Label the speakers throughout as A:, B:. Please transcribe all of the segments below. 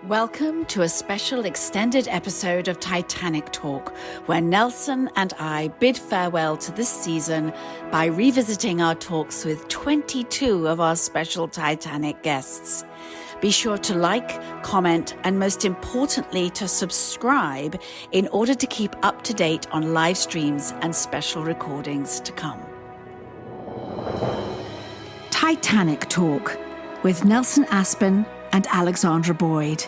A: Welcome to a special extended episode of Titanic Talk, where Nelson and I bid farewell to this season by revisiting our talks with 22 of our special Titanic guests. Be sure to like, comment, and most importantly, to subscribe in order to keep up to date on live streams and special recordings to come. Titanic Talk with Nelson Aspin and Alexandra Boyd.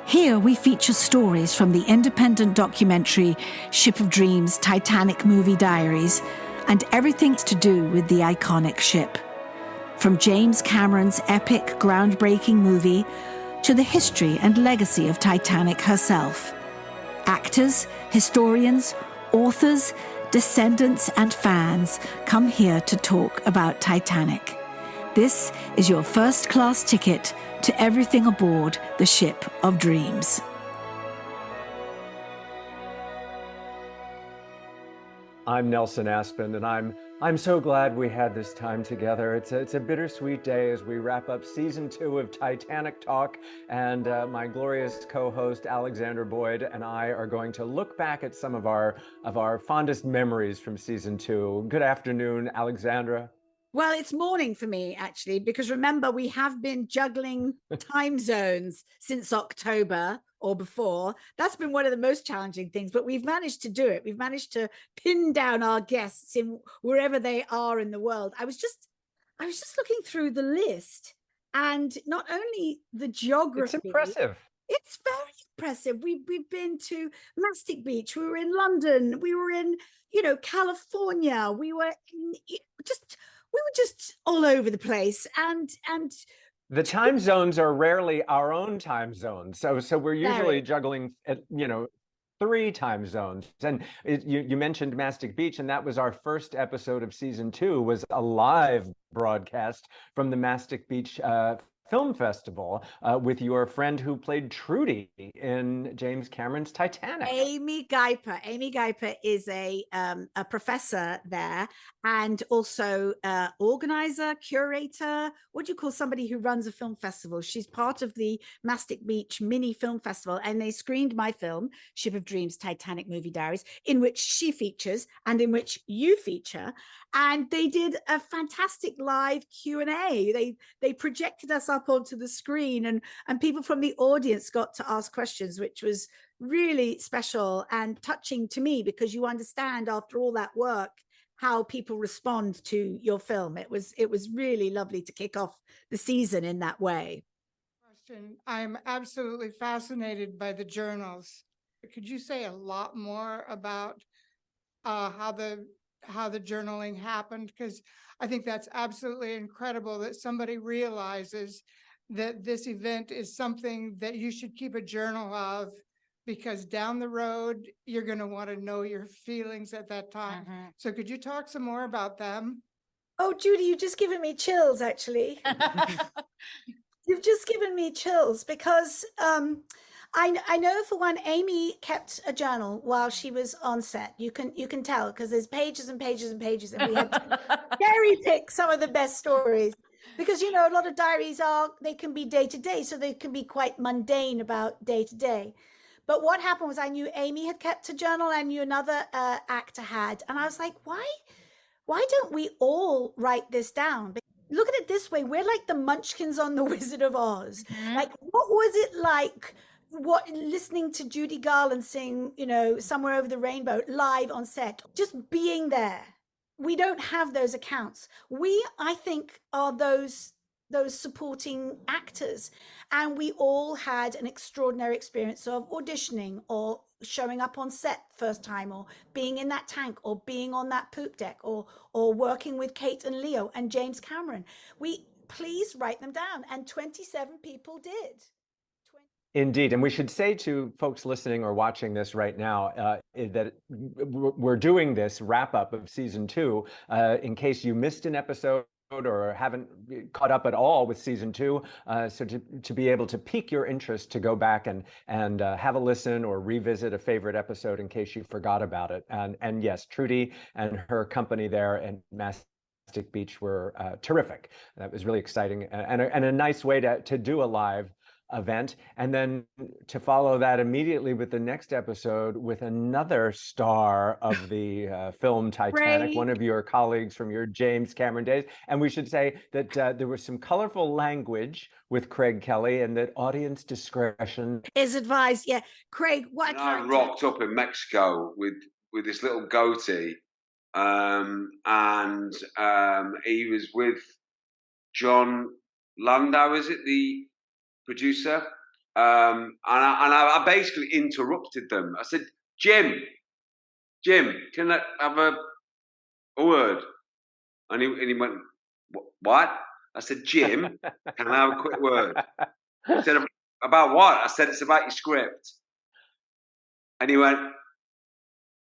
A: Here we feature stories from the independent documentary Ship of Dreams, Titanic Movie Diaries, and everything to do with the iconic ship. From James Cameron's epic, groundbreaking movie to the history and legacy of Titanic herself. Actors, historians, authors, descendants, and fans come here to talk about Titanic. This is your first-class ticket to everything aboard the Ship of Dreams.
B: I'm Nelson Aspin, and I'm so glad we had this time together. It's a bittersweet day as we wrap up season 2 of Titanic Talk, and my glorious co-host Alexandra Boyd and I are going to look back at some of our fondest memories from season 2. Good afternoon, Alexandra.
C: Well, it's morning for me, actually, because remember, we have been juggling time zones since October or before. That's been one of the most challenging things, but we've managed to do it. We've managed to pin down our guests in wherever they are in the world. I was just looking through the list, and not only the geography.
B: It's impressive.
C: It's very impressive. We've been to Mastic Beach. We were in London. We were in, California. We were just all over the place, and
B: the time zones are rarely our own time zones, so we're usually juggling at 3 time zones. And you mentioned Mastic Beach, and that was our first episode of season 2, was a live broadcast from the Mastic Beach Film Festival with your friend who played Trudy in James Cameron's Titanic.
C: Amy Guyper. Amy Guyper is a professor there, and also organizer, curator. What do you call somebody who runs a film festival? She's part of the Mastic Beach Mini Film Festival, and they screened my film, Ship of Dreams, Titanic Movie Diaries, in which she features and in which you feature. And they did a fantastic live Q&A. They projected us up onto the screen, and people from the audience got to ask questions, which was really special and touching to me, because you understand after all that work how people respond to your film. It was really lovely to kick off the season in that way.
D: I'm absolutely fascinated by the journals. Could you say a lot more about how the journaling happened? Because I think that's absolutely incredible that somebody realizes that this event is something that you should keep a journal of, because down the road, you're going to want to know your feelings at that time. Mm-hmm. So could you talk some more about them?
E: Oh, Judy, you've just given me chills, actually. You've just given me chills, because I know, for one, Amy kept a journal while she was on set. You can tell, because there's pages and pages and pages, and we had to cherry pick some of the best stories, because a lot of diaries they can be day to day, so they can be quite mundane about day to day. But what happened was, I knew Amy had kept a journal, I knew another actor had, and I was like, why don't we all write this down? Look at it this way: we're like the Munchkins on the Wizard of Oz. Mm-hmm. Like, what was it like? Listening to Judy Garland sing, Somewhere Over the Rainbow live on set, just being there. We don't have those accounts. We, I think, are those supporting actors, and we all had an extraordinary experience of auditioning or showing up on set first time, or being in that tank, or being on that poop deck, or working with Kate and Leo and James Cameron. Please write them down, and 27 people did.
B: Indeed. And we should say to folks listening or watching this right now that we're doing this wrap up of season 2 in case you missed an episode or haven't caught up at all with season 2. So to be able to pique your interest, to go back and have a listen or revisit a favorite episode in case you forgot about it. And yes, Trudy and her company there in Mastic Beach were terrific. That was really exciting, and a nice way to do a live event, and then to follow that immediately with the next episode with another star of the film Titanic, one of your colleagues from your James Cameron days. And we should say that there was some colorful language with Craig Kelly, and that audience discretion
C: is advised. Yeah, Craig, what a
F: I
C: character.
F: rocked up in Mexico with this little goatee, and he was with John Landau, is it, the producer? And I basically interrupted them. I said, Jim, can I have a word? And he went, what? I said, Jim, can I have a quick word? He said, about what? I said, it's about your script. And he went,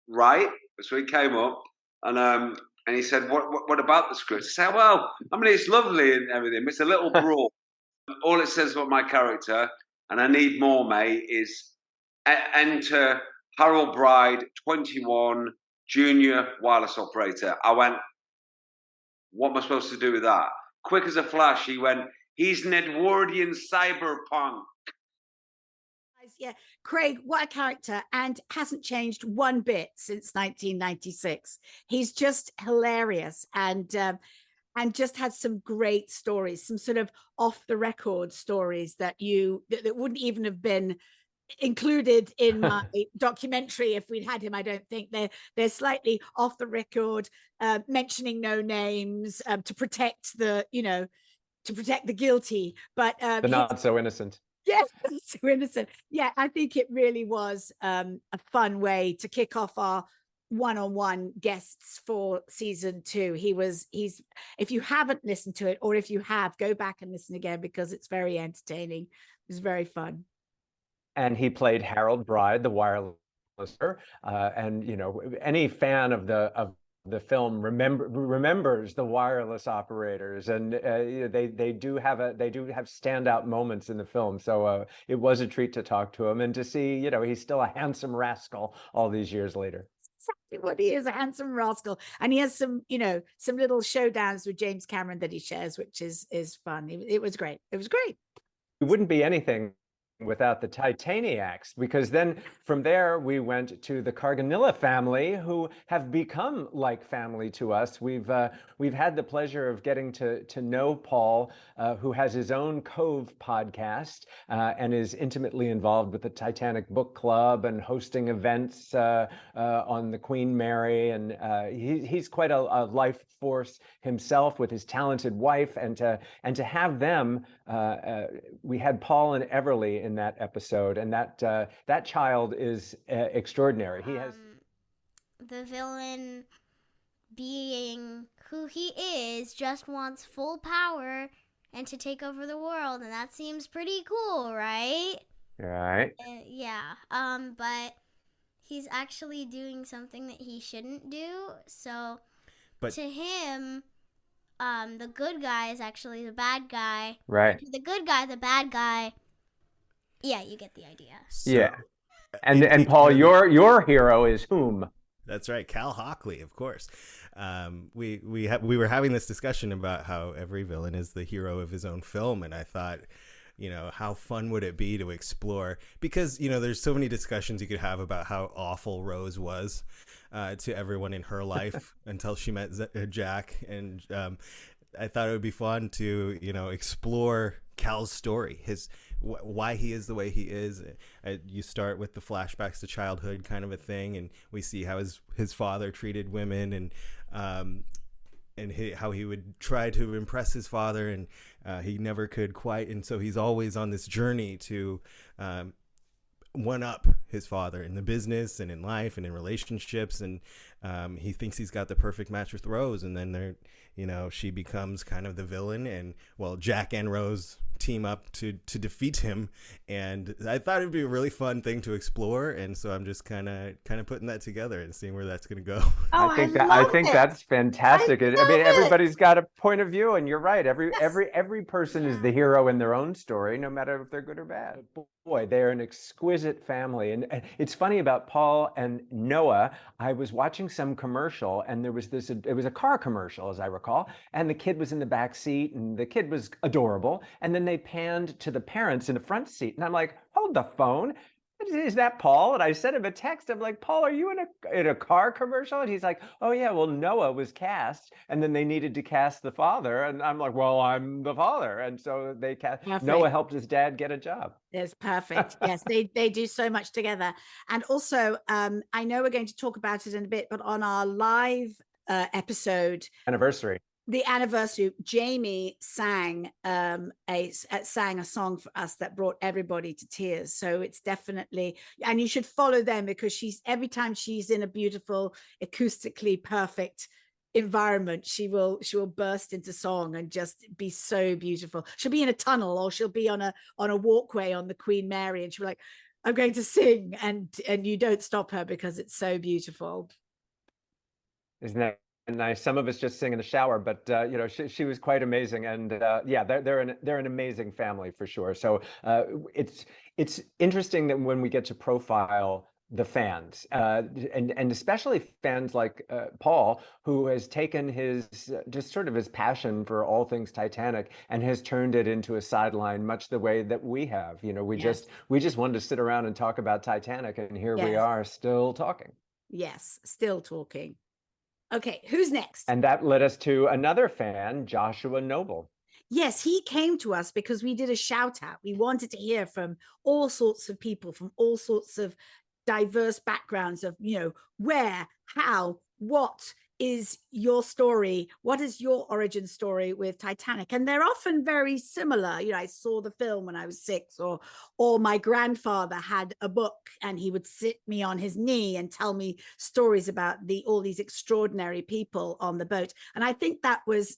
F: right. So he came up and he said, what about the script? I said, well, I mean, it's lovely and everything, but it's a little broad. All it says about my character, and I need more, mate, is enter Harold Bride, 21, junior wireless operator. I went, what am I supposed to do with that? Quick as a flash, he went, he's an Edwardian cyberpunk.
C: Yeah, Craig, what a character, and hasn't changed one bit since 1996. He's just hilarious, and just had some great stories, some sort of off the record stories that wouldn't even have been included in my documentary if we'd had him. I don't think they're slightly off the record, mentioning no names to protect the guilty, but
B: not so innocent.
C: Yes, so innocent. Yeah, I think it really was a fun way to kick off our one-on-one guests for season 2. He's if you haven't listened to it, or if you have, go back and listen again, because it's very entertaining. It was very fun.
B: And he played Harold Bride, the wirelesser. And any fan of the film remembers the wireless operators, and they do have standout moments in the film. So it was a treat to talk to him and to see he's still a handsome rascal all these years later.
C: Exactly what he is, a handsome rascal, and he has some little showdowns with James Cameron that he shares, which is fun. It was great. It was great.
B: It wouldn't be anything without the Titaniacs, because then from there we went to the Carganilla family, who have become like family to us. We've had the pleasure of getting to know Paul, who has his own Cove podcast and is intimately involved with the Titanic Book Club and hosting events on the Queen Mary, and he's quite a life force himself with his talented wife, and to have them, we had Paul and Everly in that episode, and that child is extraordinary. He has
G: the villain, being who he is, just wants full power and to take over the world, and that seems pretty cool, right?
B: Right.
G: Yeah. But he's actually doing something that he shouldn't do. So, to him, the good guy is actually the bad guy.
B: Right.
G: The good guy, the bad guy. Yeah, you get the idea.
B: So, yeah. And Paul, your hero is whom?
H: That's right, Cal Hockley, of course. We were having this discussion about how every villain is the hero of his own film, and I thought, how fun would it be to explore, because there's so many discussions you could have about how awful Rose was to everyone in her life until she met Jack, and I thought it would be fun to explore Cal's story, why he is the way he is. You start with the flashbacks to childhood kind of a thing, and we see how his father treated women, and how he would try to impress his father, and he never could quite, and so he's always on this journey to one up his father in the business and in life and in relationships, and he thinks he's got the perfect match with Rose, and then she becomes kind of the villain, and Jack and Rose team up to defeat him, and I thought it'd be a really fun thing to explore, and so I'm just kind of putting that together and seeing where that's going to go.
B: I think that's fantastic. I mean, everybody's got a point of view, and you're right. Every person is the hero in their own story, no matter if they're good or bad. Boy, they're an exquisite family, and it's funny about Paul and Noah. I was watching some commercial, and it was a car commercial, as I recall, and the kid was in the back seat, and the kid was adorable, and then they panned to the parents in the front seat, and I'm like, hold the phone. Is that Paul? And I sent him a text. I'm like, Paul, are you in a car commercial? And he's like, oh yeah, well, Noah was cast, and then they needed to cast the father. And I'm like, well, I'm the father. And so they cast. Noah helped his dad get a job.
C: It's perfect. Yes, they do so much together. And also, I know we're going to talk about it in a bit, but on our live episode
B: anniversary,
C: the anniversary, Jamie sang a song for us that brought everybody to tears. So it's definitely, and you should follow them, because every time she's in a beautiful, acoustically perfect environment, she will burst into song and just be so beautiful. She'll be in a tunnel, or she'll be on a walkway on the Queen Mary, and she'll be like, I'm going to sing, and you don't stop her because it's so beautiful.
B: Isn't that nice? Some of us just sing in the shower, but you know, she was quite amazing, and yeah, they're an amazing family for sure. So it's interesting that when we get to profile the fans, and especially fans like Paul, who has taken his just sort of his passion for all things Titanic and has turned it into a sideline, much the way that we have. You know, we just wanted to sit around and talk about Titanic, and here we are still talking.
C: Yes, still talking. Okay, who's next?
B: And that led us to another fan, Joshua Noble.
C: Yes, he came to us because we did a shout out. We wanted to hear from all sorts of people, from all sorts of diverse backgrounds of, you know, where, how, what is your story? What is your origin story with Titanic? And they're often very similar. You know, I saw the film when I was 6, or my grandfather had a book and he would sit me on his knee and tell me stories about all these extraordinary people on the boat. And I think that was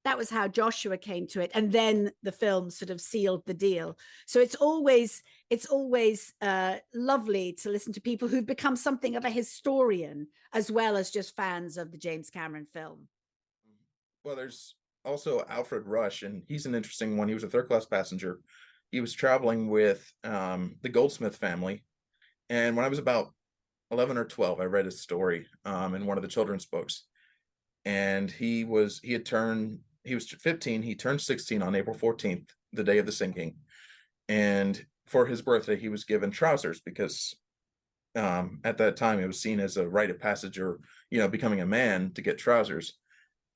C: that was how Joshua came to it. And then the film sort of sealed the deal. So it's always lovely to listen to people who've become something of a historian, as well as just fans of the James Cameron film.
I: Well, there's also Alfred Rush, and he's an interesting one. He was a third-class passenger. He was traveling with the Goldsmith family. And when I was about 11 or 12, I read his story in one of the children's books. And he was 15, he turned 16 on April 14th, the day of the sinking. And for his birthday, he was given trousers because at that time it was seen as a rite of passage, or, you know, becoming a man to get trousers.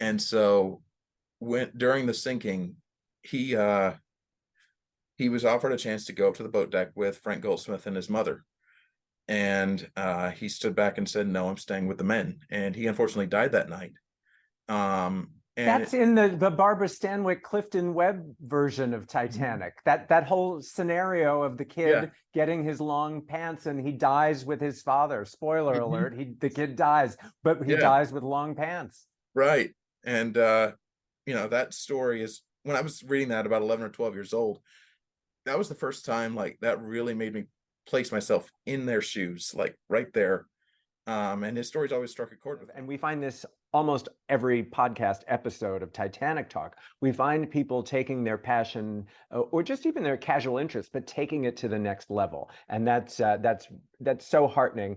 I: And so during the sinking, he was offered a chance to go up to the boat deck with Frank Goldsmith and his mother. And he stood back and said, no, I'm staying with the men. And he unfortunately died that night.
B: That's in the Barbara Stanwyck, Clifton Webb version of Titanic. That whole scenario of the kid getting his long pants and he dies with his father. Spoiler alert, the kid dies, but he dies with long pants.
I: Right. And you know, that story is, when I was reading that about 11 or 12 years old, that was the first time like that really made me place myself in their shoes, like right there. And his stories always struck a chord with me.
B: And we find this almost every podcast episode of Titanic Talk. We find people taking their passion or just even their casual interest, but taking it to the next level. And that's so heartening.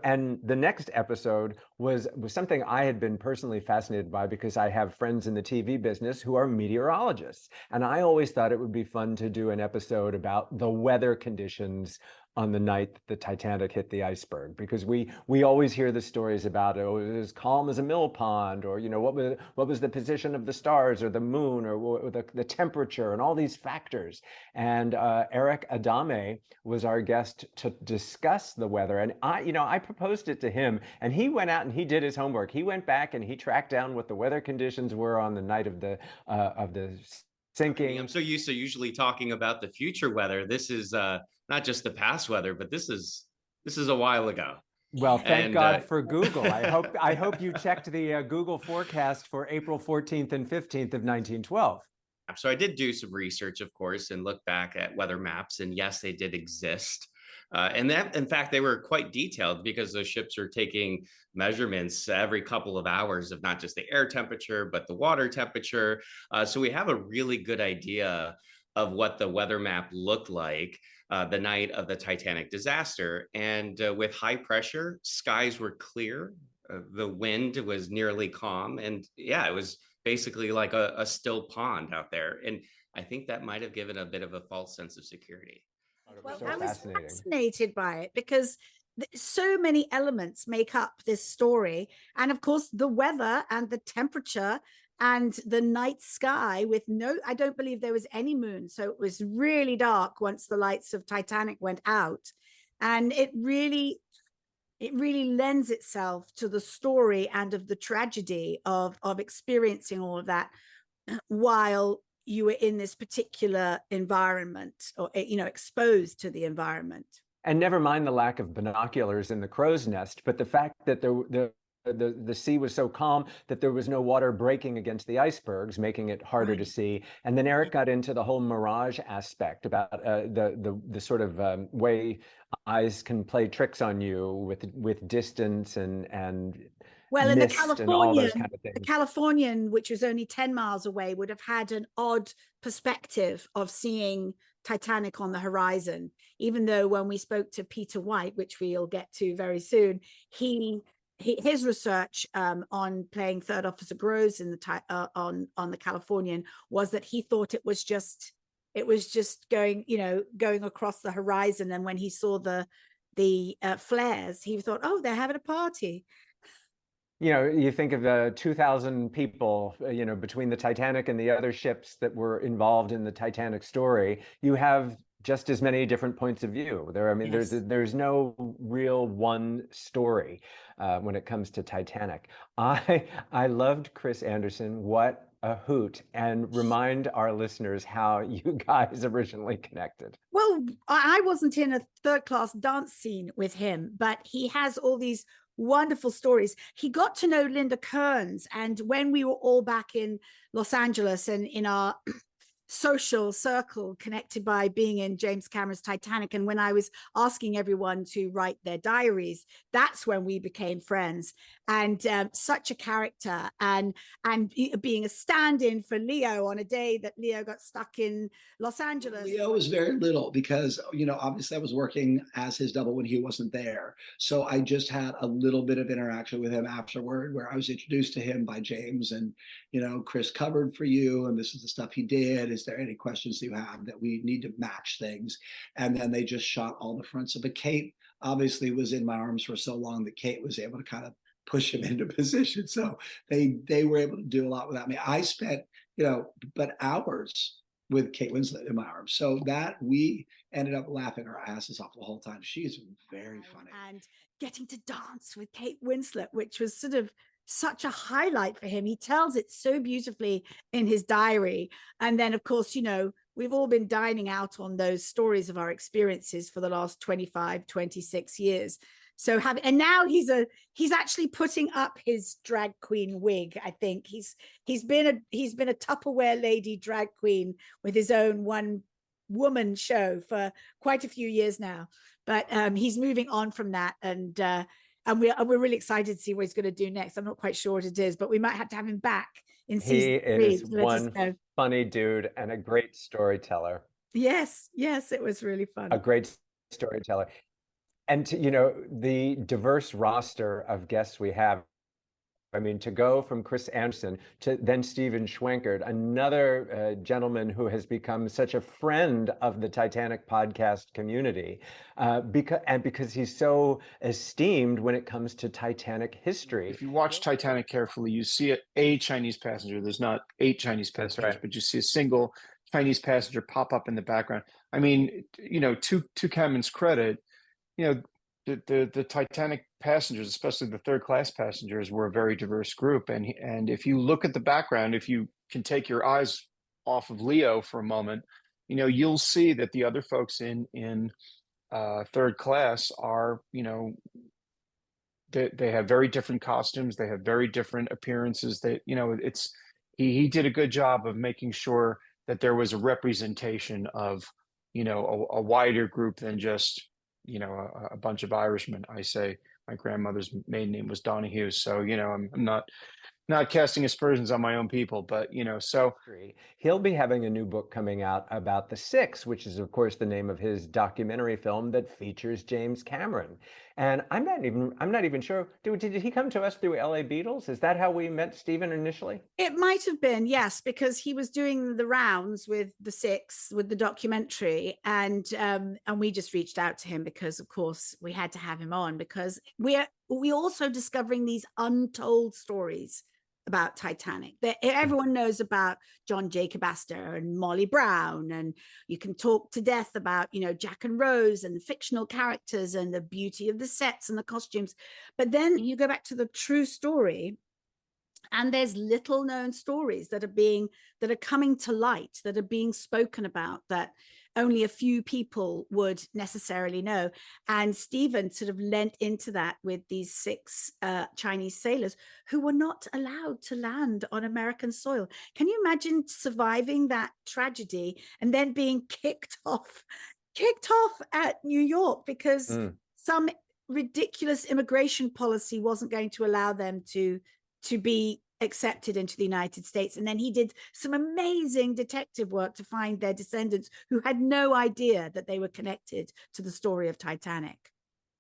B: And the next episode was something I had been personally fascinated by, because I have friends in the TV business who are meteorologists. And I always thought it would be fun to do an episode about the weather conditions on the night that the Titanic hit the iceberg, because we always hear the stories about it was as calm as a mill pond, or, you know, what was the position of the stars or the moon, or the temperature, and all these factors. And Erick Adame was our guest to discuss the weather. And I proposed it to him, and he went out and he did his homework. He went back and he tracked down what the weather conditions were on the night of the sinking.
J: I'm so used to usually talking about the future weather. This is not just the past weather, but this is a while ago.
B: Well, thank God for Google. I hope you checked the Google forecast for April 14th and 15th of 1912.
J: So I did do some research, of course, and look back at weather maps, and yes, they did exist. And that, in fact, they were quite detailed, because those ships are taking measurements every couple of hours of not just the air temperature, but the water temperature. So we have a really good idea of what the weather map looked like the night of the Titanic disaster. And with high pressure, skies were clear. The wind was nearly calm. And yeah, it was basically like a still pond out there. And I think that might have given a bit of a false sense of security.
C: Well,
B: So
C: I was
B: fascinating.
C: fascinated by it because so many elements make up this story. And of course, the weather and the temperature and the night sky with I don't believe there was any moon. So it was really dark once the lights of Titanic went out. And it really lends itself to the story and of the tragedy of experiencing all of that while you were in this particular environment, or exposed to the environment.
B: And never mind the lack of binoculars in the crow's nest, but the fact that the sea was so calm that there was no water breaking against the icebergs, making it harder to see. And then Erick got into the whole mirage aspect about the sort of way eyes can play tricks on you with distance and
C: well, in the Californian, which was only 10 miles away, would have had an odd perspective of seeing Titanic on the horizon, even though when we spoke to Peter White, which we'll get to very soon, his research on playing Third Officer Groves in on the Californian was that he thought it was just going across the horizon, and when he saw the flares, he thought, oh, they're having a party.
B: You think of the 2,000 people, between the Titanic and the other ships that were involved in the Titanic story. You have just as many different points of view there. Yes. There's no real one story when it comes to Titanic. I loved Kris Andersson. What a hoot. And remind our listeners how you guys originally connected.
C: Well, I wasn't in a third class dance scene with him, but he has all these wonderful stories. He got to know Linda Kearns, and when we were all back in Los Angeles and in our social circle connected by being in James Cameron's Titanic, and when I was asking everyone to write their diaries, that's when we became friends. And such a character, and being a stand-in for Leo on a day that Leo got stuck in Los Angeles.
K: Leo was very little because, obviously I was working as his double when he wasn't there. So I just had a little bit of interaction with him afterward, where I was introduced to him by James, and, Chris covered for you, and this is the stuff he did. Is there any questions you have that we need to match things? And then they just shot all the fronts. But Kate obviously was in my arms for so long that Kate was able to kind of push him into position. So they were able to do a lot without me. I spent, but hours with Kate Winslet in my arms. So that we ended up laughing our asses off the whole time. She's very funny.
C: And getting to dance with Kate Winslet, which was sort of such a highlight for him. He tells it so beautifully in his diary. And then, of course, we've all been dining out on those stories of our experiences for the last 25, 26 years. So and now he's actually putting up his drag queen wig. I think he's been a Tupperware lady drag queen with his own one woman show for quite a few years now. But he's moving on from that, and we're really excited to see what he's going to do next. I'm not quite sure what it is, but we might have to have him back in season 3.
B: He is one funny dude and a great storyteller.
C: Yes, it was really fun.
B: A great storyteller. And the diverse roster of guests we have, to go from Kris Andersson to then Stephen Schwankert, another gentleman who has become such a friend of the Titanic podcast community, because he's so esteemed when it comes to Titanic history.
L: If you watch Titanic carefully, you see a Chinese passenger. There's not 8 Chinese passengers, right, but you see a single Chinese passenger pop up in the background. To Cameron's credit, the Titanic passengers, especially the third class passengers, were a very diverse group. And if you look at the background, if you can take your eyes off of Leo for a moment, you'll see that the other folks in third class are, they have very different costumes. They have very different appearances. He did a good job of making sure that there was a representation of, a wider group than just, a bunch of Irishmen. I say my grandmother's maiden name was Donahue, so I'm not not casting aspersions on my own people, but so
B: he'll be having a new book coming out about the Six, which is of course the name of his documentary film that features James Cameron. And I'm not even sure. Did he come to us through LA Beatles? Is that how we met Stephen initially?
C: It might have been, yes, because he was doing the rounds with the Six, with the documentary, and we just reached out to him because, of course, we had to have him on because we're also discovering these untold stories about Titanic. Everyone knows about John Jacob Astor and Molly Brown, and you can talk to death about, Jack and Rose and the fictional characters and the beauty of the sets and the costumes. But then you go back to the true story, and there's little known stories that are coming to light, that are being spoken about, that only a few people would necessarily know. And Stephen sort of lent into that with these 6 Chinese sailors who were not allowed to land on American soil. Can you imagine surviving that tragedy and then being kicked off at New York because some ridiculous immigration policy wasn't going to allow them to be accepted into the United States? And then he did some amazing detective work to find their descendants who had no idea that they were connected to the story of Titanic.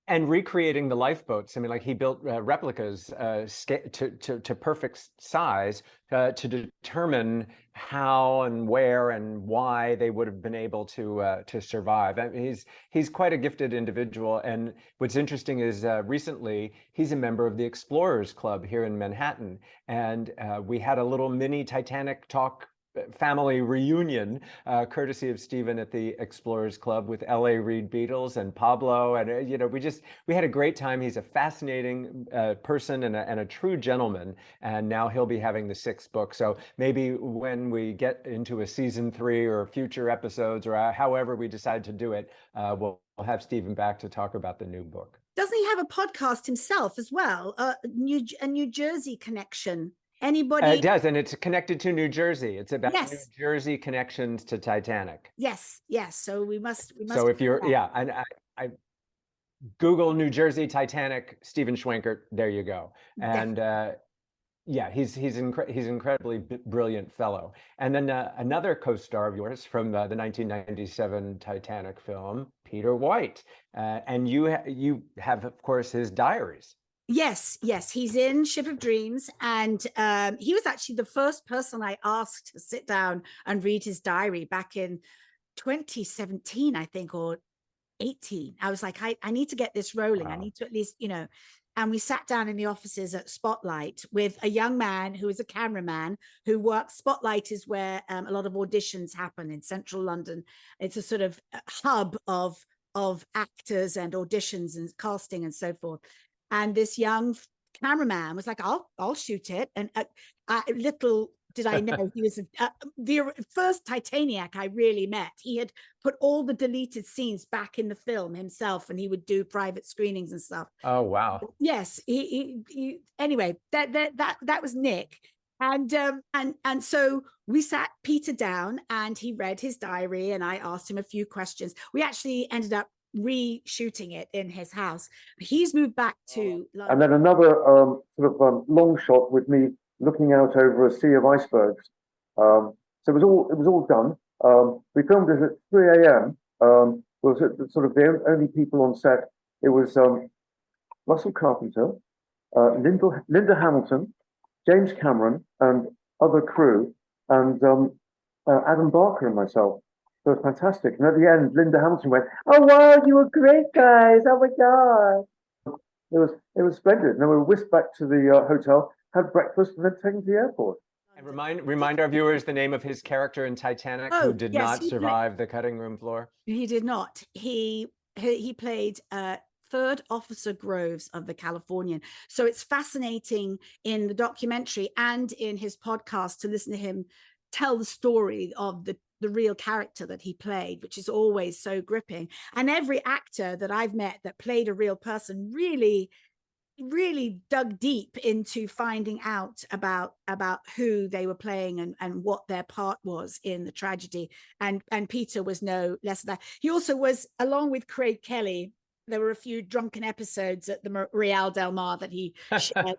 B: And recreating the lifeboats. I mean, like he built replicas to perfect size to determine how and where and why they would have been able to survive. I mean, he's quite a gifted individual. And what's interesting is recently he's a member of the Explorers Club here in Manhattan, and we had a little mini Titanic Talk family reunion, courtesy of Stephen at the Explorers Club with LA Reid Beatles and Pablo. And, we had a great time. He's a fascinating person and a true gentleman. And now he'll be having the 6th book. So maybe when we get into a season 3 or future episodes or however we decide to do it, we'll have Stephen back to talk about the new book.
C: Doesn't he have a podcast himself as well? A New Jersey connection. Anybody?
B: It does, and it's connected to New Jersey. It's about
C: Yes.
B: New Jersey connections to Titanic.
C: Yes. So we must.
B: So if you're, and I Google New Jersey Titanic, Stephen Schwankert. There you go. And he's incredibly brilliant fellow. And then another co-star of yours from the 1997 Titanic film, Peter White, and you have, of course, his diaries.
C: Yes, he's in Ship of Dreams, and he was actually the first person I asked to sit down and read his diary back in 2017, I think, or 18. I was like, I need to get this rolling. Wow. I need to at least, and we sat down in the offices at Spotlight with a young man who is a cameraman who works. Spotlight is where a lot of auditions happen in central London. It's a sort of hub of actors and auditions and casting and so forth. And this young cameraman was like, I'll shoot it. And little did I know he was the first Titaniac I really met. He had put all the deleted scenes back in the film himself, and he would do private screenings and stuff.
B: Oh, wow.
C: Yes. He anyway, that was Nick. And so we sat Peter down and he read his diary and I asked him a few questions. We actually ended up reshooting it in his house. He's moved back to London.
M: And then another long shot with me looking out over a sea of icebergs. So it was all done. We filmed it at 3 a.m. Was sort of the only people on set. It was Russell Carpenter, Linda Hamilton, James Cameron, and other crew, and Adam Barker and myself. So it was fantastic. And at the end, Linda Hamilton went, "Oh wow, you were great, guys! Oh my god!" It was splendid. And then we were whisked back to the hotel, had breakfast, and then taken to the airport.
B: And remind our viewers the name of his character in Titanic who did not survive the cutting room floor.
C: He did not. He played Third Officer Groves of the Californian. So it's fascinating in the documentary and in his podcast to listen to him tell the story of the real character that he played, which is always so gripping. And every actor that I've met that played a real person really dug deep into finding out about who they were playing and what their part was in the tragedy. And Peter was no less than that. He also was, along with Craig Kelly, there were a few drunken episodes at the Real Del Mar that he shared.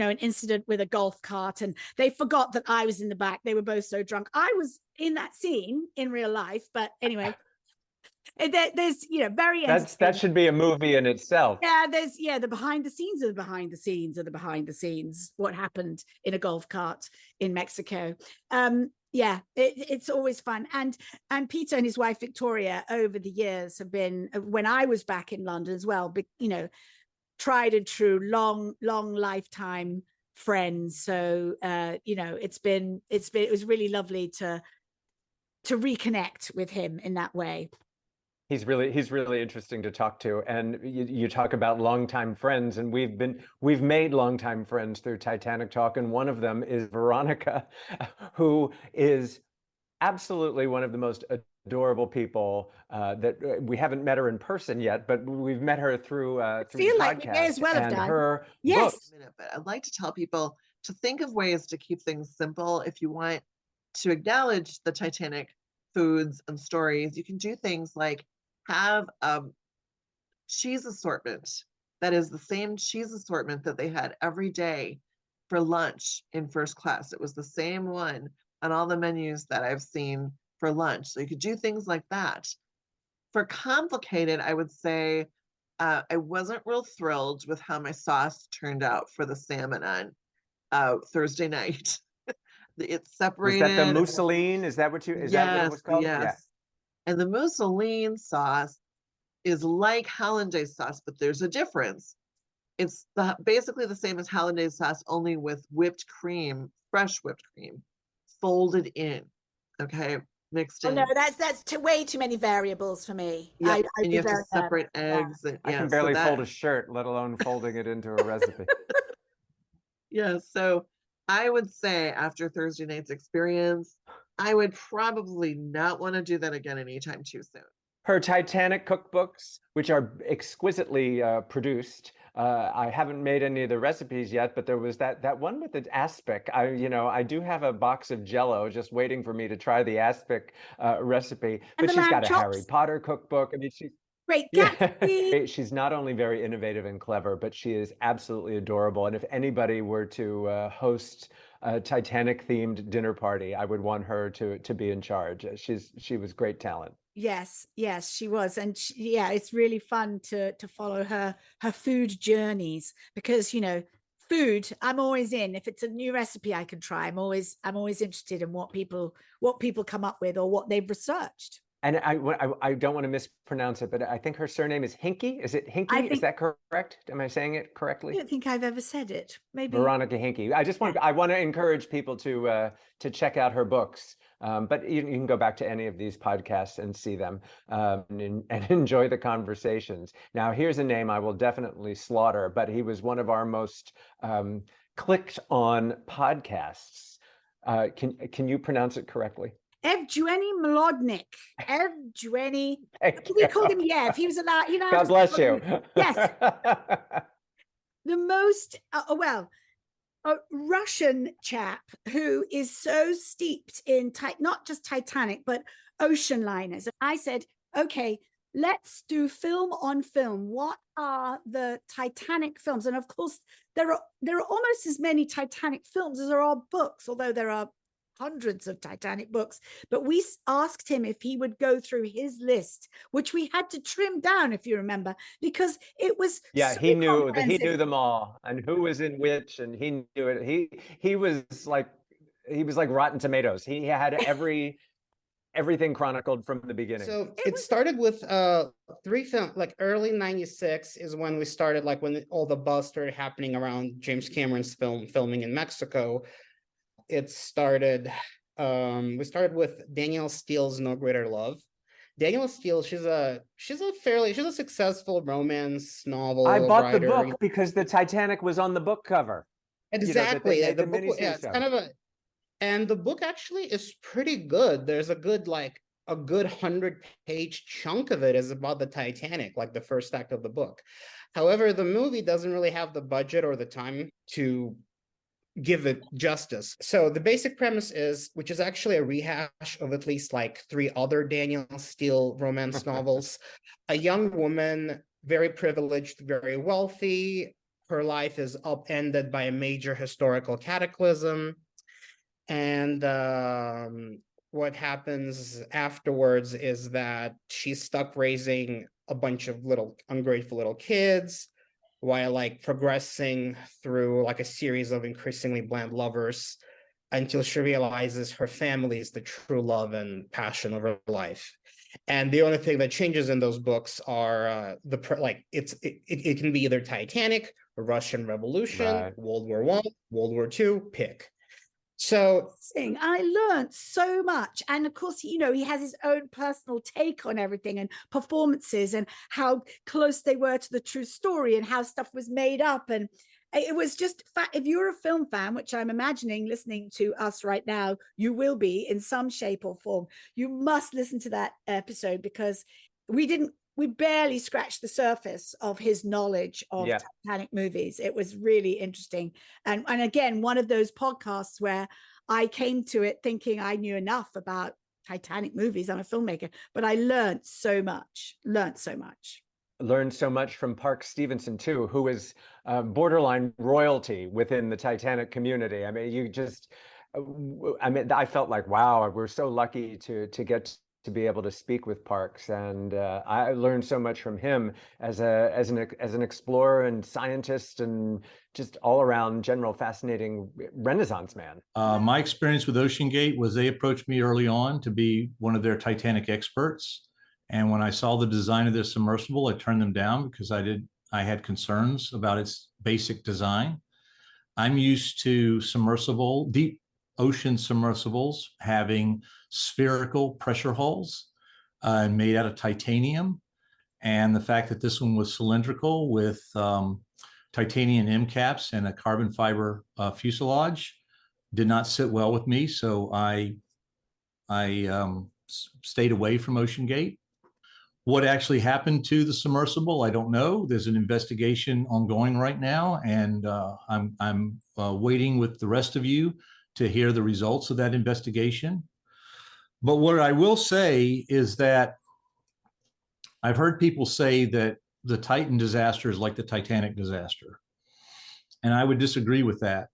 C: an incident with a golf cart, and they forgot that I was in the back. They were both so drunk. I was in that scene in real life, but anyway, there's very
B: that should be a movie in itself.
C: Yeah, there's the behind the scenes of the behind the scenes of the behind the scenes, what happened in a golf cart in Mexico. It's always fun. And Peter and his wife Victoria over the years have been, when I was back in London as well, tried and true, long lifetime friends. So it was really lovely to reconnect with him in that way.
B: He's really interesting to talk to, and you talk about longtime friends, and we've made longtime friends through Titanic Talk, and one of them is Veronica, who is absolutely one of the most adorable people that we haven't met her in person yet, but we've met her through the podcast.
C: May as well have done.
B: Her
C: yes.
B: books.
N: But I'd like to tell people to think of ways to keep things simple. If you want to acknowledge the Titanic foods and stories, you can do things like have a cheese assortment that is the same cheese assortment that they had every day for lunch in first class. It was the same one on all the menus that I've seen for lunch. So you could do things like that. For complicated, I would say I wasn't real thrilled with how my sauce turned out for the salmon on Thursday night. It's separated.
B: Was that the mousseline? Is that what that what it was called?
N: Yes. Yeah. And the mousseline sauce is like hollandaise sauce, but there's a difference. It's basically the same as hollandaise sauce, only with whipped cream, fresh whipped cream, folded in. Okay, mixed in.
C: No, that's way too many variables for me.
N: Yep. And you have to separate eggs.
C: Yeah.
N: And,
B: I can barely fold a shirt, let alone folding it into a recipe.
N: Yeah, so I would say after Thursday night's experience, I would probably not want to do that again anytime too soon.
B: Her Titanic cookbooks, which are exquisitely produced. I haven't made any of the recipes yet, but there was that one with the aspic. I do have a box of Jell-O just waiting for me to try the aspic recipe. But she's got a Harry Potter cookbook. I mean, she's
C: great.
B: She's not only very innovative and clever, but she is absolutely adorable. And if anybody were to host a Titanic-themed dinner party, I would want her to be in charge. She was great talent.
C: Yes, she was. And it's really fun to follow her food journeys, because, food, I'm always in. If it's a new recipe I can try, I'm always interested in what people come up with or what they've researched.
B: And I don't want to mispronounce it, but I think her surname is Hinke. Is it Hinke? Is that correct? Am I saying it correctly?
C: I don't think I've ever said it. Maybe
B: Veronica Hinke. I want to encourage people to check out her books. But you can go back to any of these podcasts and see them and enjoy the conversations. Now, here's a name I will definitely slaughter, but he was one of our most clicked on podcasts. Can you pronounce it correctly?
C: Evgueni Mlodnik. Evgueni. We called him Yev. He was allowed.
B: God bless you.
C: Yes. The most a Russian chap who is so steeped in not just Titanic but ocean liners. I said, okay, let's do film on film. What are the Titanic films? And of course, there are almost as many Titanic films as there are books, although there are hundreds of Titanic books. But we asked him if he would go through his list, which we had to trim down, if you remember, because it was so
B: he knew them all and who was in which, and he knew it. He was like Rotten Tomatoes. He had everything chronicled from the beginning.
O: So it started with 3 films, like early '96 is when we started, like when all the buzz started happening around James Cameron's filming in Mexico. It started, we started with Danielle Steele's No Greater Love. Danielle Steele, she's a successful romance novel
B: I bought
O: writer.
B: the book because the Titanic was on the book cover.
O: Exactly. The book, it's kind of and the book actually is pretty good. There's a good 100-page chunk of it is about the Titanic, like the first act of the book. However, the movie doesn't really have the budget or the time to give it justice. So the basic premise is, which is actually a rehash of at least 3 other Danielle Steele romance novels. A young woman, very privileged, very wealthy, her life is upended by a major historical cataclysm. And what happens afterwards is that she's stuck raising a bunch of little ungrateful little kids while like progressing through like a series of increasingly bland lovers until she realizes her family is the true love and passion of her life. And the only thing that changes in those books are it can be either Titanic, Russian Revolution, World War I, World War II, pick. So
C: I learned so much. And of course, you know, he has his own personal take on everything and performances and how close they were to the true story and how stuff was made up. And it was just, if you're a film fan, which I'm imagining listening to us right now, you will be in some shape or form, you must listen to that episode, because we barely scratched the surface of his knowledge of Titanic movies. It was really interesting. And again, one of those podcasts where I came to it thinking I knew enough about Titanic movies. I'm a filmmaker, but I learned so much.
B: Learned so much from Park Stevenson too, who is borderline royalty within the Titanic community. I mean, I felt like, wow, we're so lucky to get to be able to speak with Parks, and I learned so much from him as an explorer and scientist, and just all around general fascinating Renaissance man.
P: My experience with OceanGate was they approached me early on to be one of their Titanic experts, and when I saw the design of their submersible, I turned them down because I had concerns about its basic design. I'm used to deep ocean submersibles having spherical pressure hulls and made out of titanium. And the fact that this one was cylindrical with titanium end caps and a carbon fiber fuselage did not sit well with me. So I stayed away from OceanGate. What actually happened to the submersible, I don't know. There's an investigation ongoing right now, and I'm waiting with the rest of you to hear the results of that investigation. But what I will say is that I've heard people say that the Titan disaster is like the Titanic disaster, and I would disagree with that.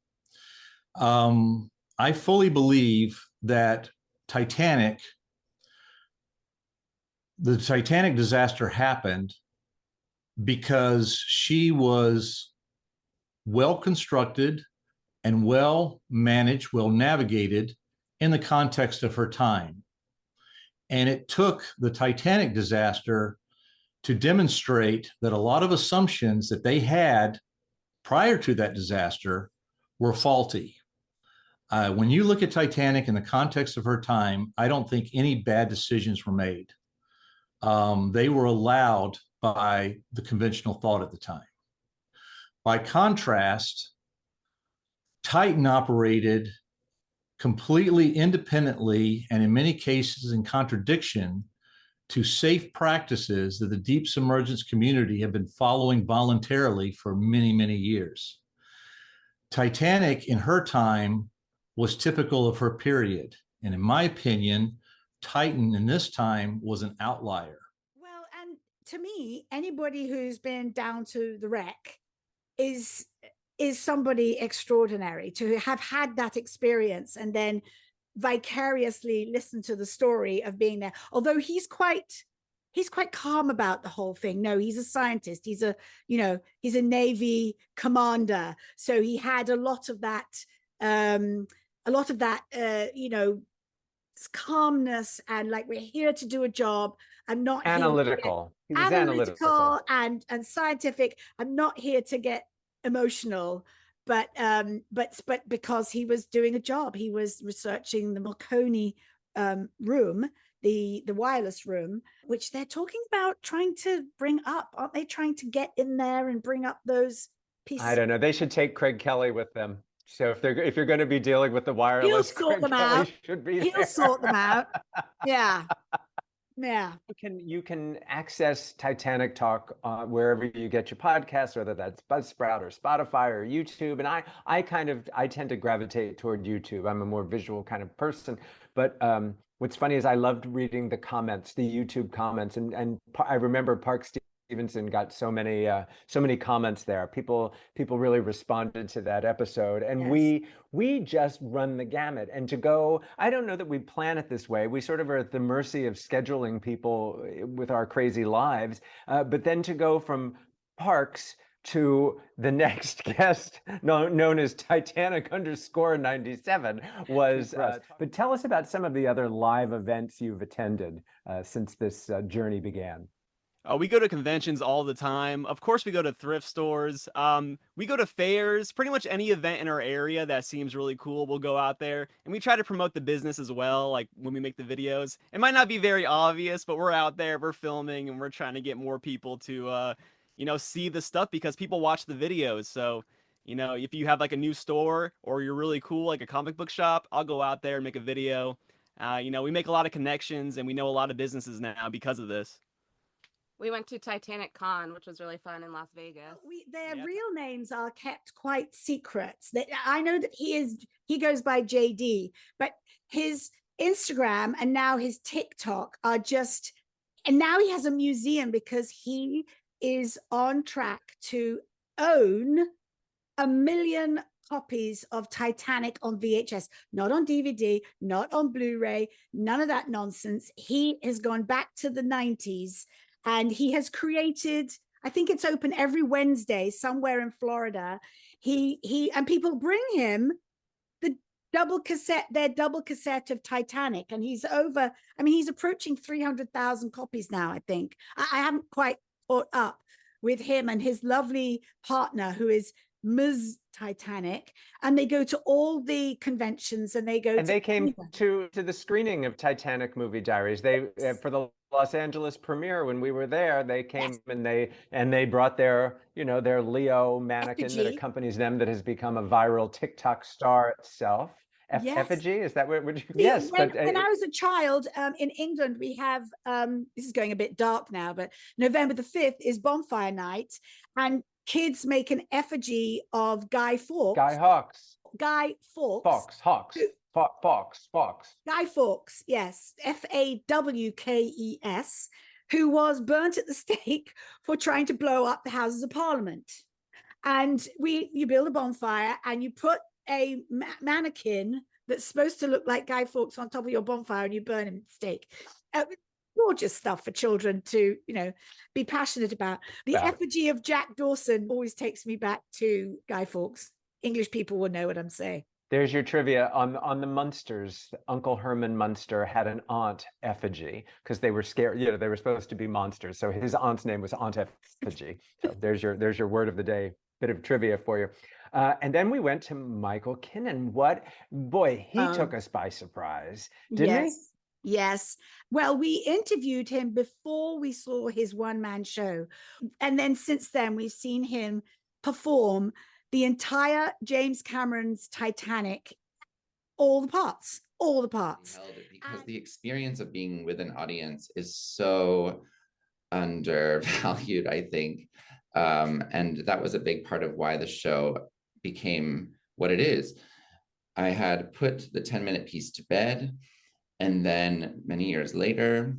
P: I fully believe that the Titanic disaster happened because she was well constructed and well managed, well navigated in the context of her time. And it took the Titanic disaster to demonstrate that a lot of assumptions that they had prior to that disaster were faulty. When you look at Titanic in the context of her time, I don't think any bad decisions were made. They were allowed by the conventional thought at the time. By contrast, Titan operated completely independently and in many cases in contradiction to safe practices that the deep submergence community have been following voluntarily for many, many years. Titanic in her time was typical of her period. And in my opinion, Titan in this time was an outlier.
C: Well, and to me, anybody who's been down to the wreck is somebody extraordinary to have had that experience and then vicariously listen to the story of being there. Although he's quite calm about the whole thing. No, he's a scientist. He's a Navy commander. So he had a lot of that, calmness and like, we're here to do a job. I'm not
B: analytical.
C: He was analytical and scientific. I'm not here to get emotional, but because he was doing a job, he was researching the Marconi room, the wireless room, which they're talking about trying to bring up. Aren't they trying to get in there and bring up those pieces?
B: I don't know. They should take Craig Kelly with them. So if you're going to be dealing with the wireless,
C: he'll sort them out. He'll sort them out. Yeah. Yeah.
B: You can access Titanic Talk wherever you get your podcasts, whether that's Buzzsprout or Spotify or YouTube. And I tend to gravitate toward YouTube. I'm a more visual kind of person. But what's funny is I loved reading the comments, the YouTube comments, and I remember Park Stevenson got so many comments there. People really responded to that episode, and
C: Yes.
B: we just run the gamut. And to go, I don't know that we plan it this way. We sort of are at the mercy of scheduling people with our crazy lives. But then to go from Parks to the next guest, known as Titanic_97, was. But tell us about some of the other live events you've attended since this journey began.
Q: We go to conventions all the time. Of course, we go to thrift stores. We go to fairs. Pretty much any event in our area that seems really cool, we'll go out there. And we try to promote the business as well, like when we make the videos. It might not be very obvious, but we're out there, we're filming, and we're trying to get more people to, see the stuff because people watch the videos. So, if you have like a new store or you're really cool, like a comic book shop, I'll go out there and make a video. We make a lot of connections and we know a lot of businesses now because of this.
R: We went to Titanic Con, which was really fun in Las Vegas.
C: Their real names are kept quite secret. I know that he goes by JD, but his Instagram and now his TikTok are just, and now he has a museum because he is on track to own 1 million copies of Titanic on VHS, not on DVD, not on Blu-ray, none of that nonsense. He has gone back to the 90s. And he has created, I think it's open every Wednesday somewhere in Florida. And people bring him their double cassette of Titanic. And he's approaching 300,000 copies now, I think. I haven't quite caught up with him and his lovely partner, who is Ms. Titanic, and they go to all the conventions and they
B: came to the screening of Titanic Movie Diaries. They for the Los Angeles premiere when we were there, they came and they brought their Leo mannequin that accompanies them, that has become a viral TikTok star itself. Effigy, is that what you? Yes.
C: When I was a child in England, we have this is going a bit dark now, but November the 5th is bonfire night, and kids make an effigy of Guy Fawkes. Guy Fawkes.
B: Fawkes.
C: Guy Fawkes, yes, Fawkes, who was burnt at the stake for trying to blow up the Houses of Parliament. And you build a bonfire and you put a mannequin that's supposed to look like Guy Fawkes on top of your bonfire, and you burn him at the stake. Gorgeous stuff for children to, be passionate about. The effigy of Jack Dawson always takes me back to Guy Fawkes. English people will know what I'm saying.
B: There's your trivia on the Munsters. Uncle Herman Munster had an aunt effigy because they were scared. They were supposed to be monsters, so his aunt's name was Aunt Effigy. So there's your word of the day. Bit of trivia for you. And then we went to Michael Kinnan. He took us by surprise, didn't he?
C: Yes. Well, we interviewed him before we saw his one-man show. And then since then, we've seen him perform the entire James Cameron's Titanic, all the parts.
S: Because the experience of being with an audience is so undervalued, I think. And that was a big part of why the show became what it is. I had put the 10-minute piece to bed. And then many years later,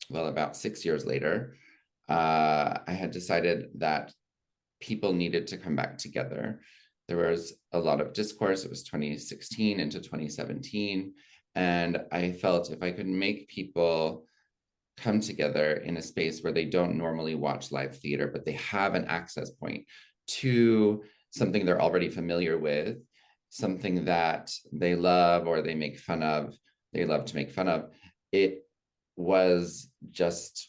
S: about 6 years later, I had decided that people needed to come back together. There was a lot of discourse. It was 2016 into 2017. And I felt if I could make people come together in a space where they don't normally watch live theater, but they have an access point to something they're already familiar with, something that they love or they make fun of, they love to make fun of, it just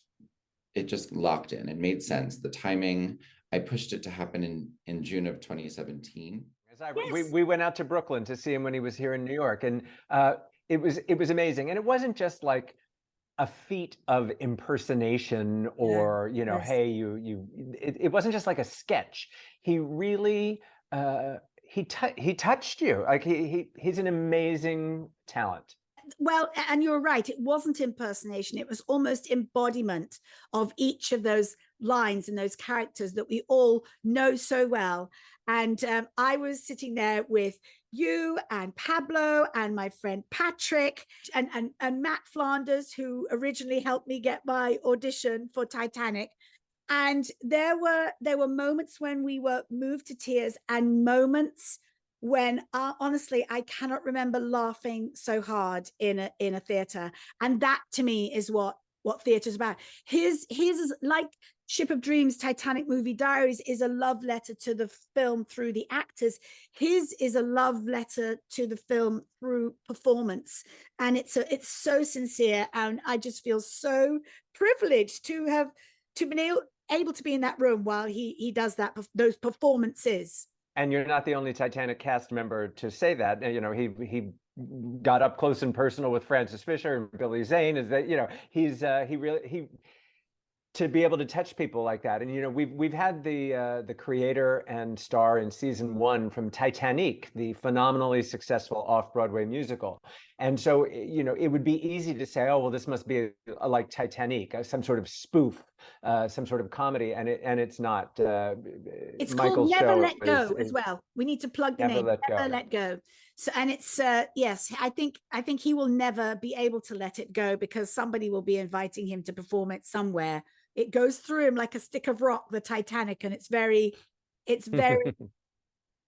S: locked in. It made sense. The timing, I pushed it to happen in June of 2017.
B: We went out to Brooklyn to see him when he was here in New York, and it was amazing. And it wasn't just like a feat of impersonation or hey, it wasn't just like a sketch. He really he touched you. Like he's an amazing talent.
C: Well, and you're right, it wasn't impersonation, it was almost embodiment of each of those lines and those characters that we all know so well. And I was sitting there with you and Pablo and my friend Patrick and Matt Flanders, who originally helped me get my audition for Titanic. And there were moments when we were moved to tears, and moments when honestly I cannot remember laughing so hard in a theater. And that to me is what theater is about. His is like Ship of Dreams, Titanic Movie Diaries is a love letter to the film through the actors. His is a love letter to the film through performance, and it's so sincere. And I just feel so privileged to have been able to be in that room while he does those performances.
B: And you're not the only Titanic cast member to say that. You know, he got up close and personal with Francis Fisher and Billy Zane. Is that, you know, he to be able to touch people like that. And, you know, we've had the creator and star in season 1 from Titanic, the phenomenally successful off-Broadway musical. And so, you know, it would be easy to say, oh, well, this must be like Titanic, some sort of spoof, some sort of comedy, and it's not.
C: It's
B: Michael's
C: called Never
B: show
C: Let Go
B: is
C: as well. We need to plug the
B: Never
C: name,
B: Let
C: Never
B: Go.
C: Let Go. So, and it's yes, I think he will never be able to let it go, because somebody will be inviting him to perform it somewhere. It goes through him like a stick of rock, the Titanic, and it's very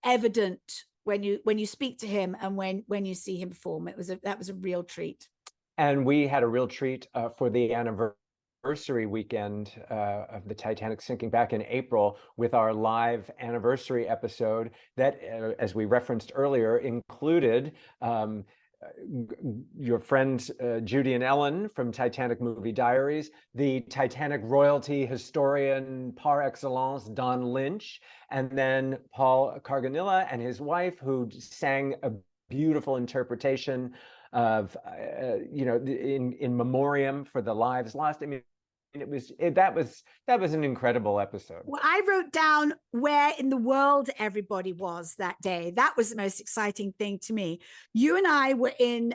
C: evident when you speak to him and when you see him perform. That was a real treat.
B: And we had a real treat for the anniversary weekend of the Titanic sinking back in April with our live anniversary episode that, as we referenced earlier, included your friends Judy and Ellen from Titanic Movie Diaries, the Titanic royalty historian par excellence, Don Lynch, and then Paul Carganilla and his wife, who sang a beautiful interpretation of, you know, in memoriam for the lives lost. I mean, that was an incredible episode.
C: Well, I wrote down where in the world everybody was that day. That was the most exciting thing to me. You and I were in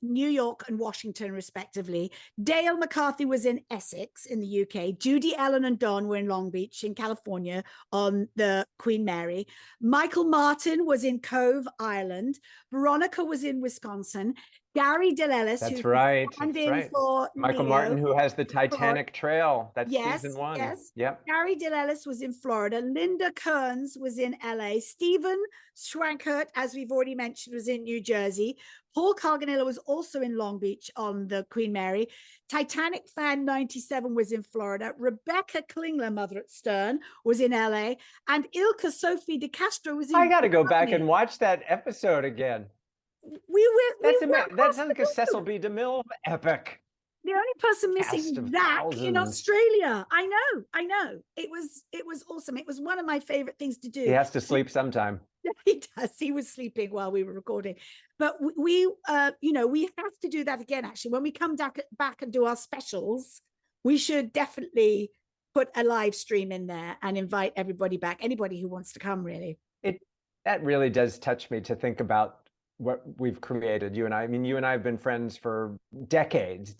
C: New York and Washington, respectively. Dale McCarthy was in Essex in the UK. Judy, Ellen, and Don were in Long Beach in California on the Queen Mary. Michael Martin was in Cove, Ireland. Veronica was in Wisconsin. Gary DeLellis,
B: That's right.
C: For
B: Michael
C: Leo.
B: Martin, who has the Titanic Trail. That's season 1.
C: Yes.
B: Yep.
C: Gary DeLellis was in Florida. Linda Kearns was in LA. Stephen Schwankert, as we've already mentioned, was in New Jersey. Paul Carganilla was also in Long Beach on the Queen Mary. Titanic Fan 97 was in Florida. Rebecca Klingler, Mother at Stern, was in LA. And Ilka Sophie de Castro was in
B: I got to go back and watch that episode again. That's like a Cecil B. DeMille epic.
C: The only person missing was Zach in Australia. I know. It was awesome. It was one of my favorite things to do.
B: He has to sleep sometime.
C: He does. He was sleeping while we were recording. But we you know, we have to do that again, actually. When we come back and do our specials, we should definitely put a live stream in there and invite everybody back, anybody who wants to come, really.
B: That really does touch me to think about what we've created, you and I. I mean, you and I have been friends for decades,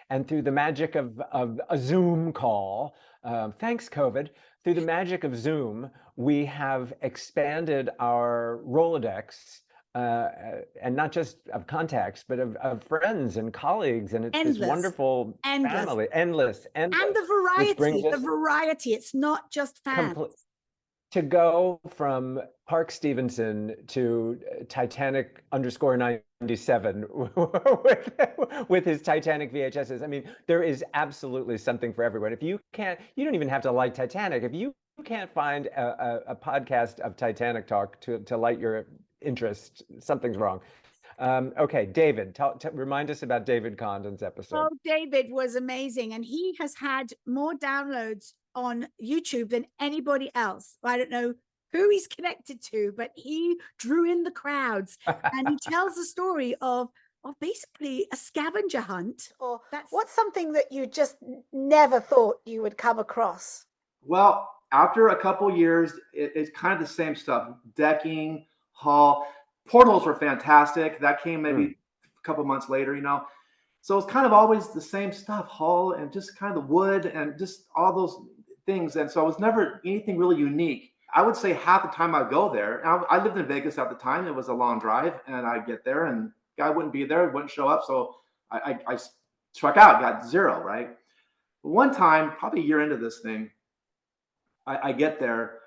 B: and through the magic of a Zoom call, thanks COVID, through the magic of Zoom, we have expanded our Rolodex, and not just of contacts, but of friends and colleagues, and it's this wonderful family, endless. And
C: the variety, it's not just fans.
B: To go from Park Stevenson to Titanic _97 with his Titanic VHSs. I mean, there is absolutely something for everyone. If you don't even have to like Titanic. If you can't find a podcast of Titanic Talk to light your interest, something's wrong. Okay, David, remind us about David Condon's episode.
C: Oh, David was amazing. And he has had more downloads on YouTube than anybody else. I don't know who he's connected to, but he drew in the crowds. And he tells the story of basically a scavenger hunt.
E: Or what's something that you just never thought you would come across?
T: Well, after a couple years, it's kind of the same stuff. Decking, hull, portholes were fantastic. That came maybe a couple months later, you know. So it's kind of always the same stuff, hull and just kind of the wood and just all those things. And so it was never anything really unique. I would say half the time I go there, I lived in Vegas at the time. It was a long drive, and I'd get there and guy wouldn't be there, wouldn't show up. So I struck out, got 0, right? One time, probably a year into this thing, I get there.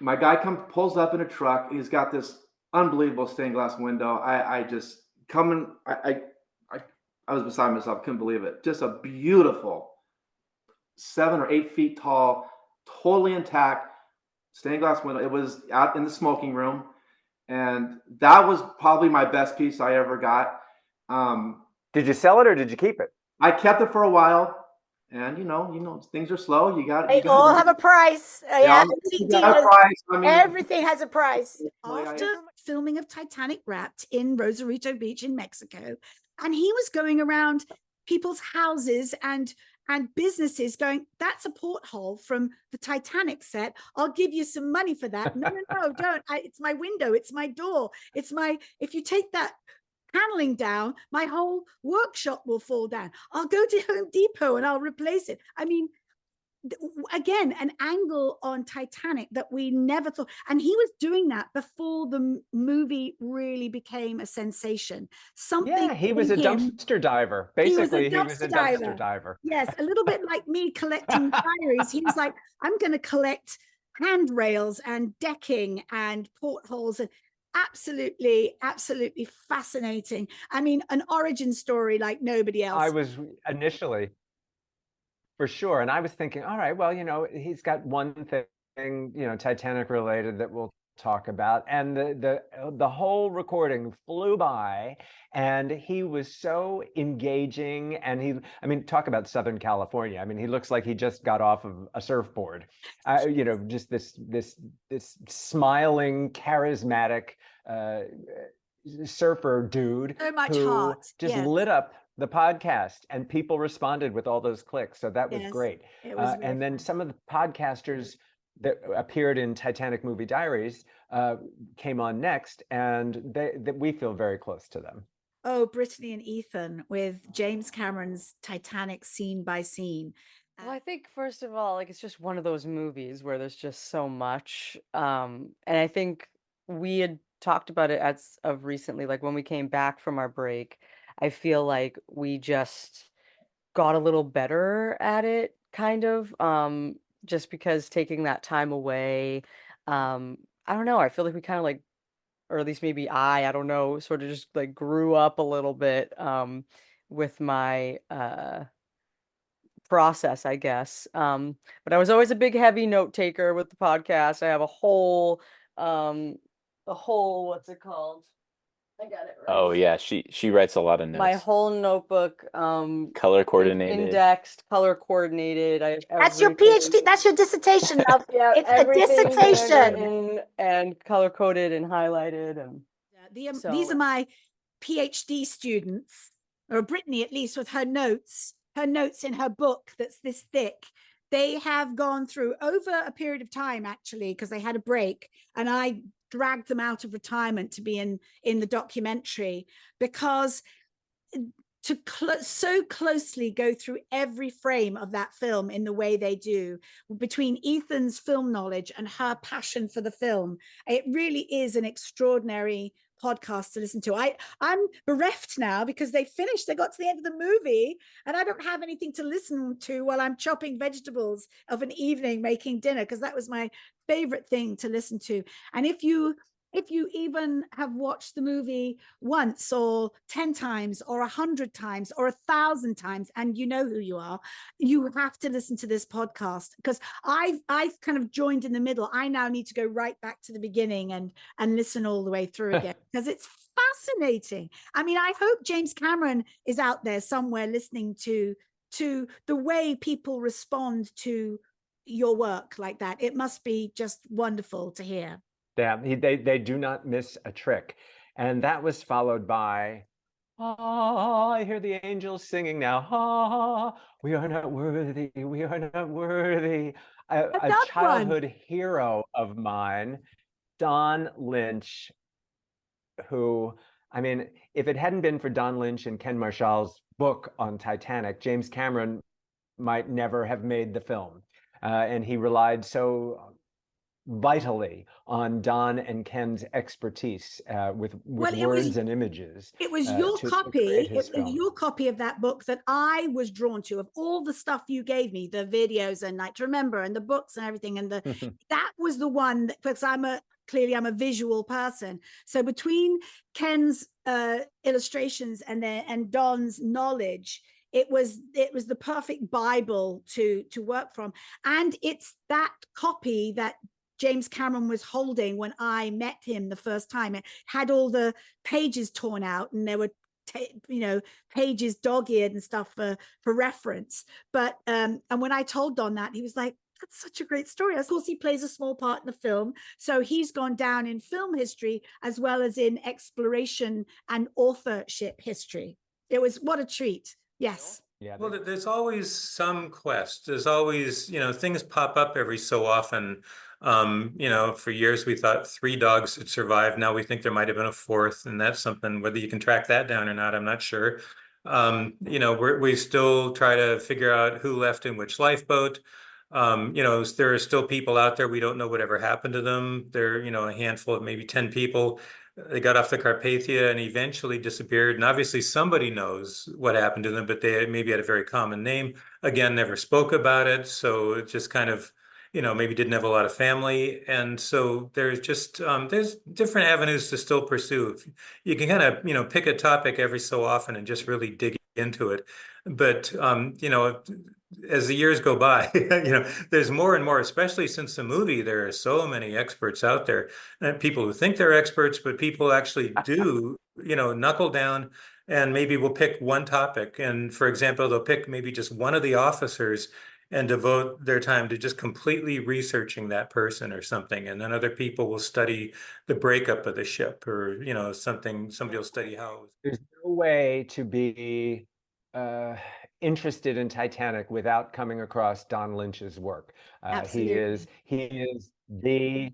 T: My guy pulls up in a truck. And he's got this unbelievable stained glass window. I was beside myself. Couldn't believe it. Just a beautiful 7 or 8 feet tall, totally intact stained glass window. It was out in the smoking room, and that was probably my best piece I ever got.
B: Did you sell it or did you keep it?
T: I kept it for a while. And you know, things are slow.
E: They all have a price. Everything has a price.
C: After filming of Titanic wrapped in Rosarito Beach in Mexico, and he was going around people's houses and businesses going, that's a porthole from the Titanic set. I'll give you some money for that. No, don't. It's my window. It's my door. If you take that paneling down, my whole workshop will fall down. I'll go to Home Depot and I'll replace it. I mean, again, an angle on Titanic that we never thought. And he was doing that before the movie really became a sensation.
B: He was a dumpster diver. Basically, he was a dumpster diver.
C: Yes, a little bit like me collecting diaries. He was like, I'm going to collect handrails and decking and portholes and absolutely fascinating. I mean, an origin story like nobody else.
B: I was initially, for sure, and I was thinking, all right, well, he's got one thing, Titanic related that we'll talk about, and the whole recording flew by, and he was so engaging, and talk about Southern California. I mean, he looks like he just got off of a surfboard, just this smiling, charismatic surfer dude
C: so much
B: who
C: heart.
B: just lit up the podcast, and people responded with all those clicks. So that was great.
C: It was
B: and then some of the podcasters that appeared in Titanic Movie Diaries came on next, and we feel very close to them.
C: Oh, Brittany and Ethan with James Cameron's Titanic scene by scene.
U: Well, I think first of all, it's just one of those movies where there's just so much. And I think we had talked about it as of recently, like when we came back from our break. I feel like we just got a little better at it, kind of, just because taking that time away, I don't know, I feel like we kind of or at least maybe I don't know, sort of just grew up a little bit with my process, I guess. But I was always a big heavy note taker with the podcast. I have a whole, what's it called? I got it right.
V: Oh yeah, she writes a lot of notes.
U: My whole notebook,
V: color coordinated,
U: indexed, color coordinated.
E: That's your PhD. That's your dissertation.
U: Yeah,
E: it's a dissertation
U: and color coded and highlighted. And
C: these are my PhD students, or Brittany at least, with her notes in her book that's this thick. They have gone through over a period of time, actually, because they had a break, and I dragged them out of retirement to be in the documentary, because to so closely go through every frame of that film in the way they do, between Ethan's film knowledge and her passion for the film, it really is an extraordinary podcast to listen to. I'm bereft now because they got to the end of the movie, and I don't have anything to listen to while I'm chopping vegetables of an evening making dinner, because that was my favorite thing to listen to. And if you even have watched the movie once or 10 times or 100 times or 1,000 times, and you know who you are, you have to listen to this podcast, because I've kind of joined in the middle. I now need to go right back to the beginning and listen all the way through again, because it's fascinating. I mean, I hope James Cameron is out there somewhere listening to the way people respond to your work like that. It must be just wonderful to hear.
B: Yeah, they do not miss a trick. And that was followed by, I hear the angels singing now. We are not worthy, we are not worthy. A childhood hero of mine, Don Lynch, who, I mean, if it hadn't been for Don Lynch and Ken Marshall's book on Titanic, James Cameron might never have made the film. And he relied so vitally on Don and Ken's expertise with words and images.
C: It was your
B: to
C: copy.
B: create
C: It
B: his
C: was
B: film.
C: your copy of that book that I was drawn to, of all the stuff you gave me, the videos and Night to Remember and the books and everything. And that was the one that, because I'm a visual person. So between Ken's illustrations and Don's knowledge, it was the perfect Bible to work from. And it's that copy that James Cameron was holding when I met him the first time. It had all the pages torn out, and there were pages dog-eared and stuff for reference. But and when I told Don that, he was like, that's such a great story. Of course, he plays a small part in the film, so he's gone down in film history as well as in exploration and authorship history. It was, what a treat. Yes.
B: Yeah.
A: Well, there's always some quest. There's always, things pop up every so often. For years we thought 3 dogs had survived. Now we think there might have been a 4th, and that's something, whether you can track that down or not, I'm not sure. We still try to figure out who left in which lifeboat. There are still people out there, we don't know whatever happened to them. There, a handful of maybe 10 people. They got off the Carpathia and eventually disappeared. And obviously somebody knows what happened to them, but they maybe had a very common name. Again, never spoke about it. So it just kind of, maybe didn't have a lot of family. And so there's just, there's different avenues to still pursue. You can kind of, pick a topic every so often and just really dig into it. But, as the years go by, there's more and more, especially since the movie, there are so many experts out there, and people who think they're experts, but people actually do, knuckle down and maybe will pick one topic. And for example, they'll pick maybe just one of the officers and devote their time to just completely researching that person or something. And then other people will study the breakup of the ship, or, somebody will study how.
B: There's no way to be interested in Titanic without coming across Don Lynch's work. He is the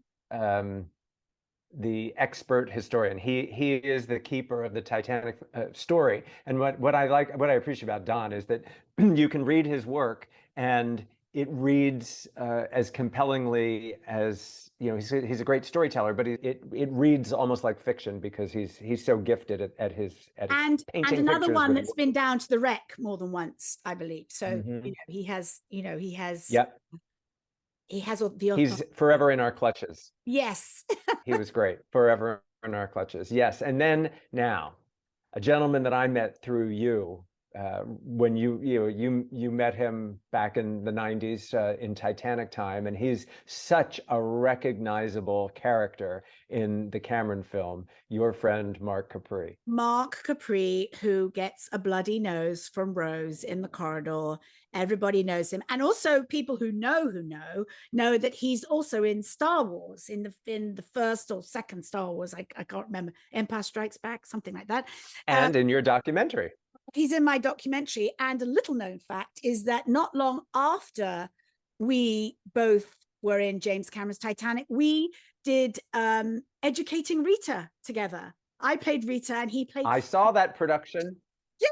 B: expert historian. He is the keeper of the Titanic story. And what I appreciate about Don is that you can read his work and it reads as compellingly as, he's a great storyteller, but it reads almost like fiction because he's so gifted at his painting
C: another
B: pictures
C: one
B: with
C: that's been down to the wreck more than once, I believe. So he has
B: Yep.
C: He has all the
B: He's forever in our clutches.
C: Yes.
B: He was great. Forever in our clutches. Yes. And then now, a gentleman that I met through you, when you met him back in the 90s in Titanic time, and he's such a recognizable character in the Cameron film, your friend Mark Capri.
C: Mark Capri, who gets a bloody nose from Rose in the corridor. Everybody knows him. And also people who know that he's also in Star Wars, in the first or second Star Wars. I can't remember. Empire Strikes Back, something like that.
B: And in your documentary.
C: He's in my documentary. And a little known fact is that not long after we both were in James Cameron's Titanic, we did Educating Rita together. I played Rita and he played...
B: I saw that production.
C: Yes,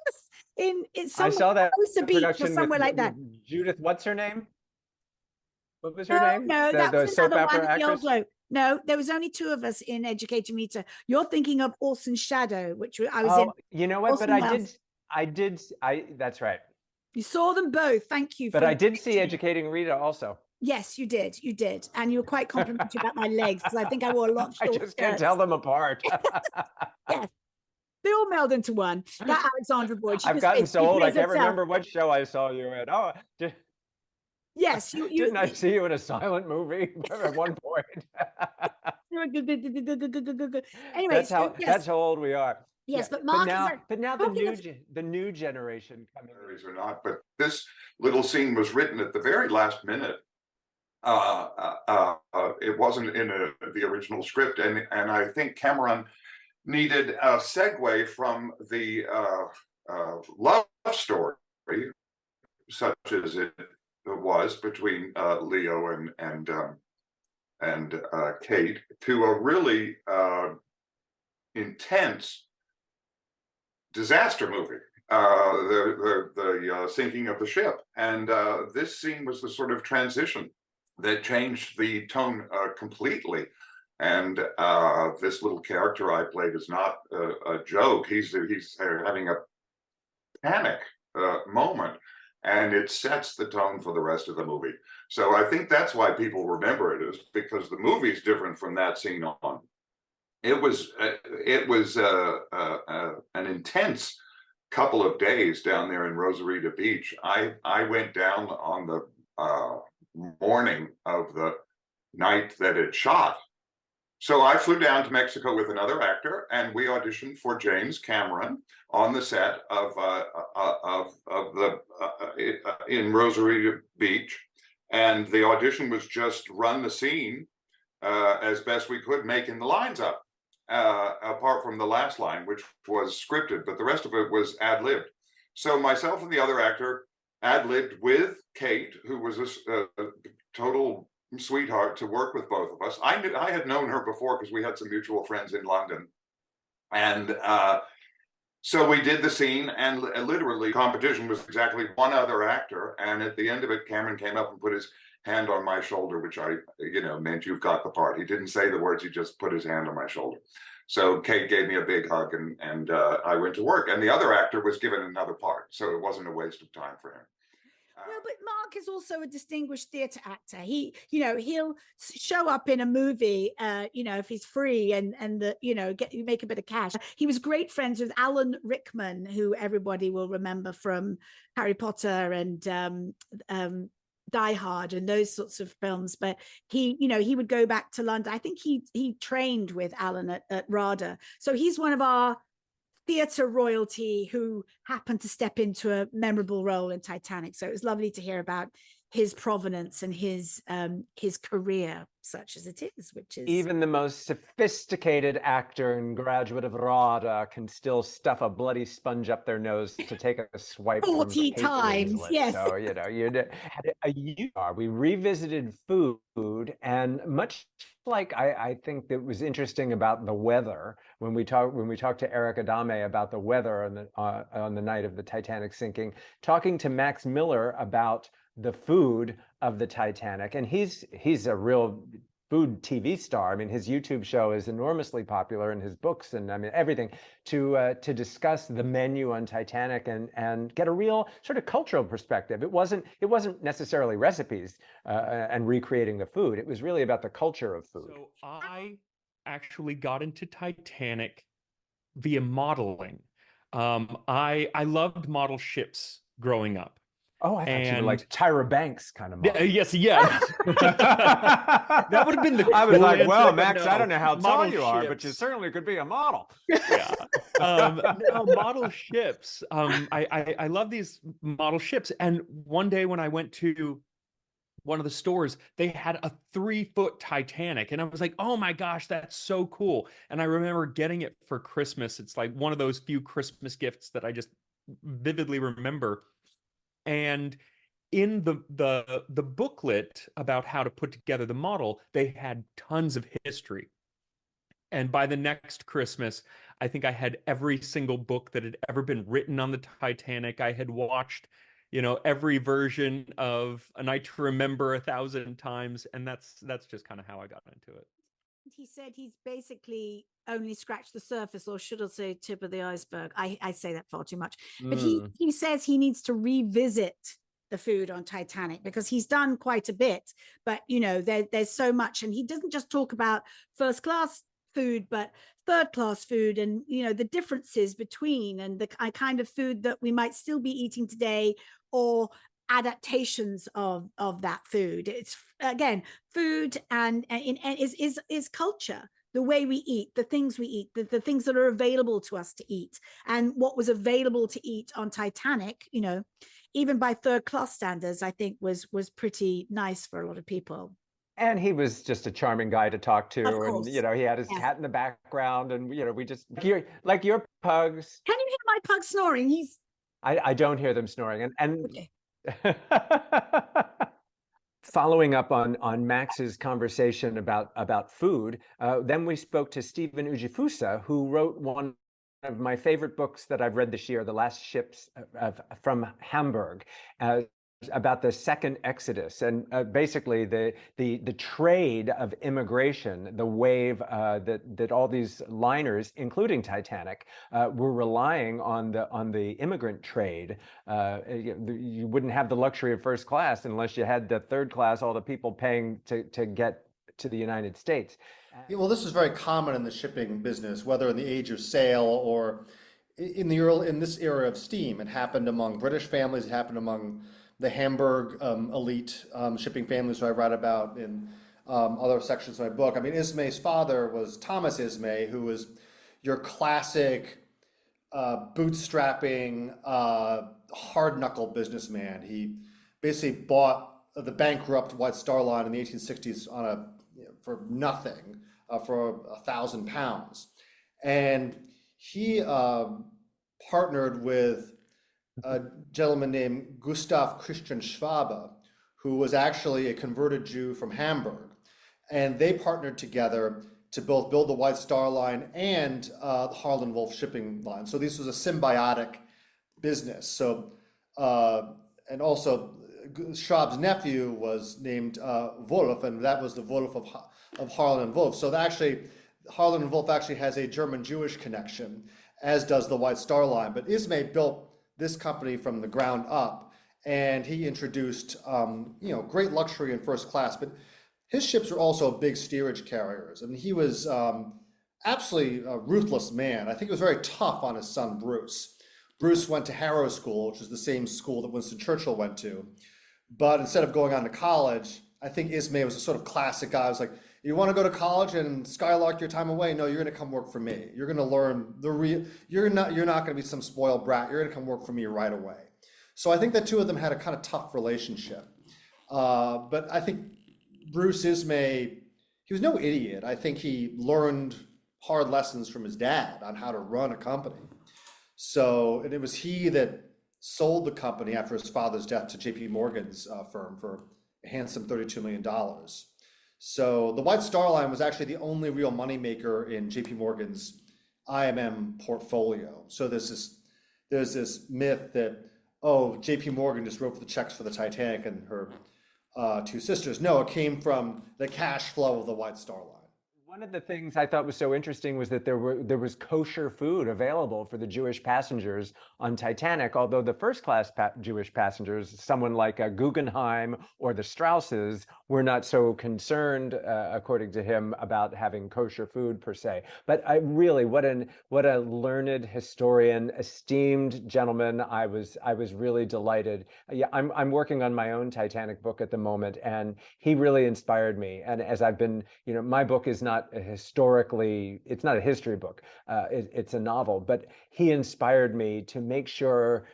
C: in
B: I saw that
C: beach or somewhere like that.
B: Judith, what's her name? What was her name?
C: No, that was
B: soap
C: another
B: opera
C: one. The old
B: actress?
C: bloke. No, there was only 2 of us in Educating Rita. You're thinking of Orson Shadow, which I was in.
B: You know what?
C: Orson
B: But
C: Welles.
B: that's right.
C: You saw them both. Thank you.
B: But
C: for
B: I did see Educating Rita also.
C: Yes, you did. You did. And you were quite complimentary about my legs because I think I wore a lot of
B: I
C: short
B: just can't
C: skirts.
B: tell them apart.
C: Yes. They all meld into one. That Alexandra Boyd.
B: I've gotten so old, I can't remember what show I saw you in. Oh,
C: yes.
B: Didn't I see you in a silent movie at one point?
C: Anyway,
B: that's how old we are.
C: Yes, but Mark
B: but now the new generation coming.
D: Or not, but this little scene was written at the very last minute. It wasn't in the original script, and I think Cameron needed a segue from the love story, such as it was between Leo and Kate, to a really intense disaster movie, the sinking of the ship. And this scene was the sort of transition that changed the tone completely. And this little character I played is not a joke. He's having a panic moment, and it sets the tone for the rest of the movie. So I think that's why people remember it, is because the movie's different from that scene on. It was an intense couple of days down there in Rosarita Beach. I went down on the morning of the night that it shot. So I flew down to Mexico with another actor, and we auditioned for James Cameron on the set of in Rosarita Beach, and the audition was just run the scene as best we could, making the lines up, apart from the last line, which was scripted, but the rest of it was ad-libbed. So myself and the other actor ad-libbed with Kate, who was a total sweetheart to work with both of us. I had known her before because we had some mutual friends in London, and so we did the scene, and literally competition was exactly one other actor, and at the end of it, Cameron came up and put his hand on my shoulder, which meant you've got the part. He didn't say the words, he just put his hand on my shoulder. So Kate gave me a big hug, and I went to work, and the other actor was given another part, so it wasn't a waste of time for him.
C: Well, but Mark is also a distinguished theatre actor. He'll show up in a movie, if he's free and make a bit of cash. He was great friends with Alan Rickman, who everybody will remember from Harry Potter and Die Hard and those sorts of films. But he would go back to London. I think he trained with Alan at RADA. So he's one of our theatre royalty who happened to step into a memorable role in Titanic. So it was lovely to hear about his provenance and his career, such as it is, which is
B: even the most sophisticated actor and graduate of RADA can still stuff a bloody sponge up their nose to take a swipe
C: 40
B: from Kate
C: times.
B: Winslet.
C: Yes.
B: So we revisited food, and much like I think that was interesting about the weather when we talked to Erick Adame about the weather on the night of the Titanic sinking, talking to Max Miller about the food of the Titanic, and he's a real food TV star. I mean, his YouTube show is enormously popular, and his books, and I mean everything, to discuss the menu on Titanic and get a real sort of cultural perspective. It wasn't necessarily recipes and recreating the food. It was really about the culture of food.
F: So I actually got into Titanic via modeling. I loved model ships growing up.
B: Oh, I thought you were like Tyra Banks kind of model.
F: Yes. That would have been the.
B: I was like, well, Max,
F: no,
B: I don't know how tall you are,
F: ships.
B: but you certainly could be a model.
F: Yeah. No, model ships. I love these model ships. And one day when I went to one of the stores, they had a 3-foot Titanic, and I was like, oh my gosh, that's so cool. And I remember getting it for Christmas. It's like one of those few Christmas gifts that I just vividly remember. And in the booklet about how to put together the model, they had tons of history. And by the next Christmas, I think I had every single book that had ever been written on the Titanic. I had watched, every version of A Night to Remember 1,000 times. And that's just kind of how I got into it.
C: He said he's basically only scratched the surface, or should I say tip of the iceberg. I say that far too much. But he says he needs to revisit the food on Titanic because he's done quite a bit. But, there's so much. And he doesn't just talk about first class food, but third class food and, the differences between and the kind of food that we might still be eating today, or adaptations of that food. It's again food and is culture, the way we eat, the things we eat, the things that are available to us to eat, and what was available to eat on Titanic, even by third class standards, I think was pretty nice for a lot of people.
B: And he was just a charming guy to talk to, and he had his
C: Yeah.
B: cat in the background, and we just like your pugs.
C: Can you hear my pug snoring?
B: I don't hear them snoring, and
C: Okay.
B: Following up on Max's conversation about food, then we spoke to Stephen Ujifusa, who wrote one of my favorite books that I've read this year, The Last Ships from Hamburg. about the second exodus, and basically the trade of immigration, the wave that all these liners, including Titanic, were relying on the immigrant trade. You wouldn't have the luxury of first class unless you had the third class, all the people paying to get to the United States.
G: Yeah, well, this is very common in the shipping business, whether in the age of sail or in this era of steam. It happened among British families. It happened among the Hamburg elite shipping families who I write about in other sections of my book. I mean, Ismay's father was Thomas Ismay, who was your classic bootstrapping, hard-knuckle businessman. He basically bought the bankrupt White Star Line in the 1860s for nothing, for £1,000, and he partnered with a gentleman named Gustav Christian Schwabe, who was actually a converted Jew from Hamburg. And they partnered together to both build the White Star Line and the Harland Wolff shipping line. So this was a symbiotic business. So, and also Schwabe's nephew was named Wolff, and that was the Wolff of Harland Wolff. So actually, Harland Wolff actually has a German-Jewish connection, as does the White Star Line. But Ismay built this company from the ground up, and he introduced great luxury in first class, but his ships were also big steerage carriers. I mean, he was absolutely a ruthless man. I think he was very tough on his son Bruce. Bruce went to Harrow School, which is the same school that Winston Churchill went to, but instead of going on to college, I think Ismay was a sort of classic guy. I was like, you want to go to college and skylark your time away? No, you're going to come work for me. You're going to learn the real. You're not going to be some spoiled brat. You're going to come work for me right away. So I think the two of them had a kind of tough relationship. But I think Bruce Ismay, he was no idiot. I think he learned hard lessons from his dad on how to run a company. So, and it was he that sold the company after his father's death to J.P. Morgan's firm for a handsome $32 million. So the White Star Line was actually the only real moneymaker in J.P. Morgan's IMM portfolio. So there's this myth that, oh, J.P. Morgan just wrote the checks for the Titanic and her two sisters. No, it came from the cash flow of the White Star Line.
B: One of the things I thought was so interesting was that there was kosher food available for the Jewish passengers on Titanic, although the first class Jewish passengers, someone like Guggenheim or the Strausses, were not so concerned, according to him, about having kosher food per se. But I really, what a learned historian, esteemed gentleman. I was really delighted. Yeah, I'm working on my own Titanic book at the moment, and he really inspired me. And as I've been, my book is not it's not a history book. It's a novel, but he inspired me to make sure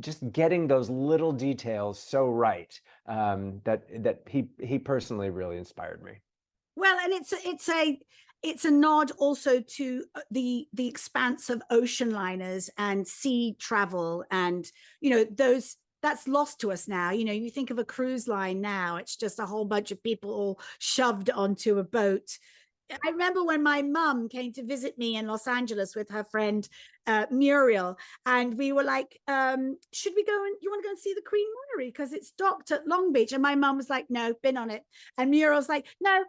B: just getting those little details so right, that he personally really inspired me.
C: Well, and it's a nod also to the expanse of ocean liners and sea travel, and that's lost to us now. You think of a cruise line now, it's just a whole bunch of people all shoved onto a boat. I remember when my mum came to visit me in Los Angeles with her friend Muriel, and we were like, should we go and you want to go and see the Queen Mary because it's docked at Long Beach? And my mum was like, no, been on it. And Muriel's like, no,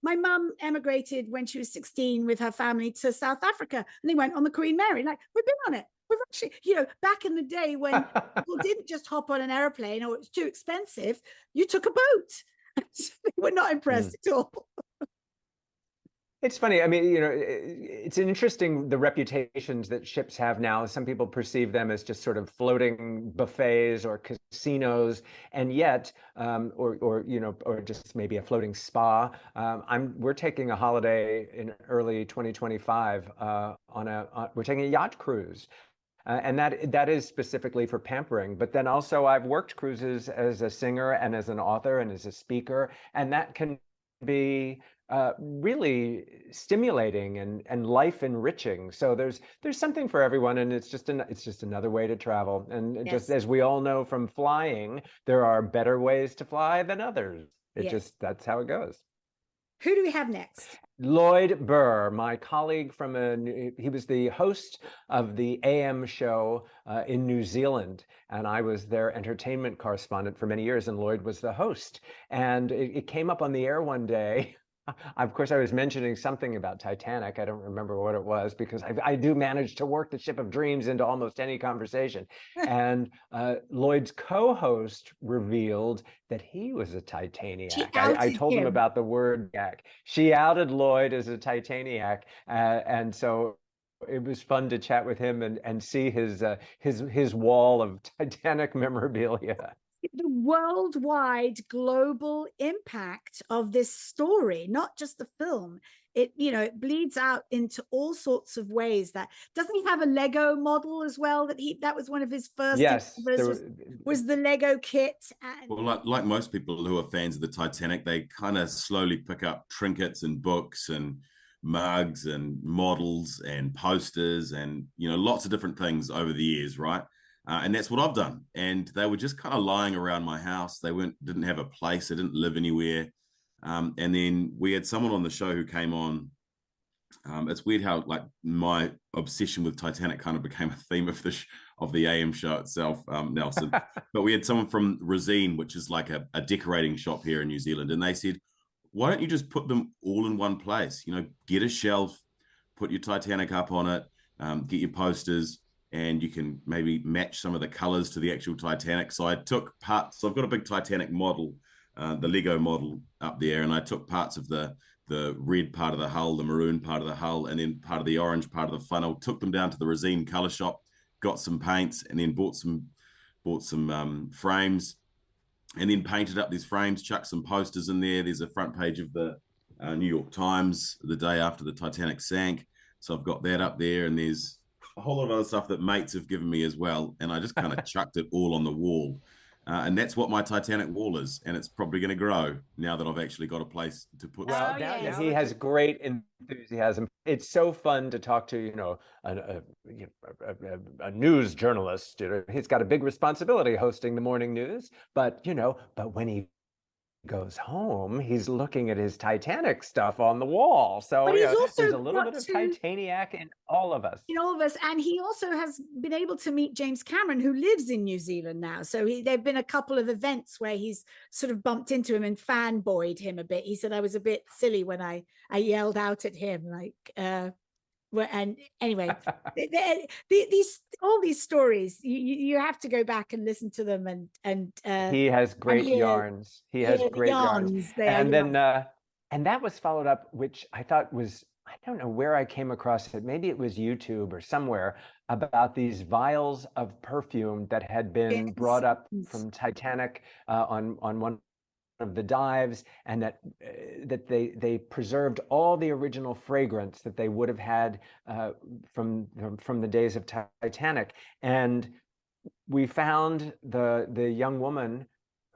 C: my mum emigrated when she was 16 with her family to South Africa, and they went on the Queen Mary. Like, we've been on it. We've actually, back in the day when people didn't just hop on an airplane or it's too expensive, you took a boat. So they were not impressed at all.
B: It's funny. I mean, it's interesting, the reputations that ships have now. Some people perceive them as just sort of floating buffets or casinos, and yet, or just maybe a floating spa. We're taking a holiday in early 2025 we're taking a yacht cruise. And that is specifically for pampering. But then also I've worked cruises as a singer and as an author and as a speaker, and that can be really stimulating and life enriching. So there's something for everyone, and it's just another way to travel. And
C: Yes.
B: just as we all know from flying, there are better ways to fly than others.
C: Yes.
B: That's how it goes.
C: Who do we have next?
B: Lloyd Burr, my colleague he was the host of the AM show in New Zealand, and I was their entertainment correspondent for many years, and Lloyd was the host. And it came up on the air one day. Of course, I was mentioning something about Titanic. I don't remember what it was, because I do manage to work the Ship of Dreams into almost any conversation. And Lloyd's co-host revealed that he was a Titaniac. I told him about the word yak. She outed Lloyd as a Titaniac, and so it was fun to chat with him and see his wall of Titanic memorabilia.
C: The worldwide global impact of this story, not just the film. It, you know, it bleeds out into all sorts of ways. That doesn't he have a Lego model as well? That was one of his first.
B: Yes,
C: was the Lego kit. And
H: well, like most people who are fans of the Titanic, they kind of slowly pick up trinkets and books and mugs and models and posters and, you know, lots of different things over the years, right? And that's what I've done. And they were just kind of lying around my house. They didn't have a place. They didn't live anywhere. And then we had someone on the show who came on. It's weird how like my obsession with Titanic kind of became a theme of the AM show itself, Nelson. But we had someone from Resine, which is like a decorating shop here in New Zealand. And they said, why don't you just put them all in one place? You know, get a shelf, put your Titanic up on it, get your posters, and you can maybe match some of the colors to the actual Titanic. So I took parts. So I've got a big Titanic model, the Lego model up there, and I took parts of the red part of the hull, the maroon part of the hull, and then part of the orange part of the funnel, took them down to the Resine color shop, got some paints, and then bought some frames, and then painted up these frames, chucked some posters in there. There's a front page of the New York Times the day after the Titanic sank. So I've got that up there, and there's a whole lot of other stuff that mates have given me as well. And I just kind of chucked it all on the wall. And that's what my Titanic wall is. And it's probably going to grow now that I've actually got a place to put stuff.
B: Now he has great enthusiasm. It's so fun to talk to, you know, a news journalist. You know, he's got a big responsibility hosting the morning news, but when he goes home, he's looking at his Titanic stuff on the wall. So there's a little bit of Titaniac in all of us.
C: And he also has been able to meet James Cameron, who lives in New Zealand now. So there've been a couple of events where he's sort of bumped into him and fanboyed him a bit. He said I was a bit silly when I yelled out at him, like and anyway, all these stories, you have to go back and listen to them, and
B: he has great yarns. He has great yarns. And then and that was followed up, which I thought was, I don't know where I came across it. Maybe it was YouTube or somewhere, about these vials of perfume that had been brought up from Titanic on one of the dives, and that they preserved all the original fragrance that they would have had from the days of Titanic. And we found the young woman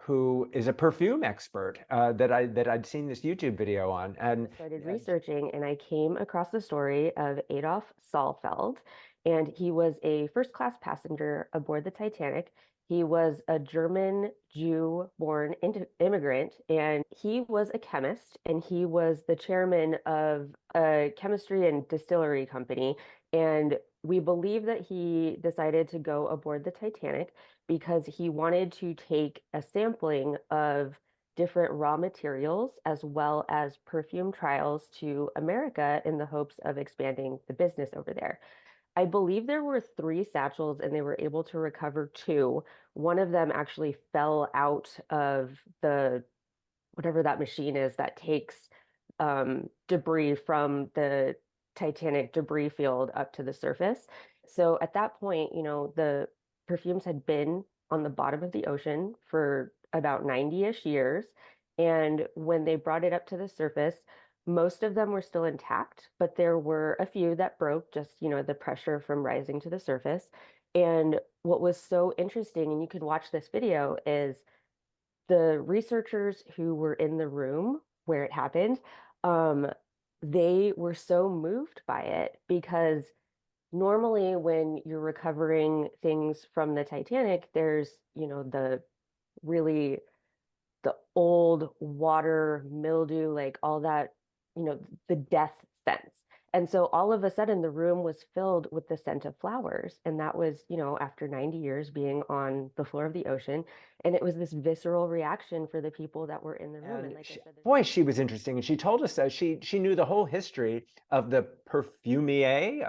B: who is a perfume expert that I'd seen this YouTube video on, and
I: started researching, and I came across the story of Adolf Saalfeld, and he was a first-class passenger aboard the Titanic. He was a German Jew-born immigrant, and he was a chemist, and he was the chairman of a chemistry and distillery company. And we believe that he decided to go aboard the Titanic because he wanted to take a sampling of different raw materials as well as perfume trials to America in the hopes of expanding the business over there. I believe there were 3 satchels and they were able to recover 2. One of them actually fell out of the, whatever that machine is that takes debris from the Titanic debris field up to the surface. So at that point, you know, the perfumes had been on the bottom of the ocean for about 90-ish years. And when they brought it up to the surface, most of them were still intact, but there were a few that broke, just, you know, the pressure from rising to the surface. And what was so interesting, and you can watch this video, is the researchers who were in the room where it happened, they were so moved by it, because normally when you're recovering things from the Titanic, there's, you know, the really the old water, mildew, like all that, you know, the death sense. And so all of a sudden the room was filled with the scent of flowers. And that was, you know, after 90 years being on the floor of the ocean. And it was this visceral reaction for the people that were in the room. And like I said,
B: Boy, she was interesting, and she told us that she knew the whole history of the perfumier,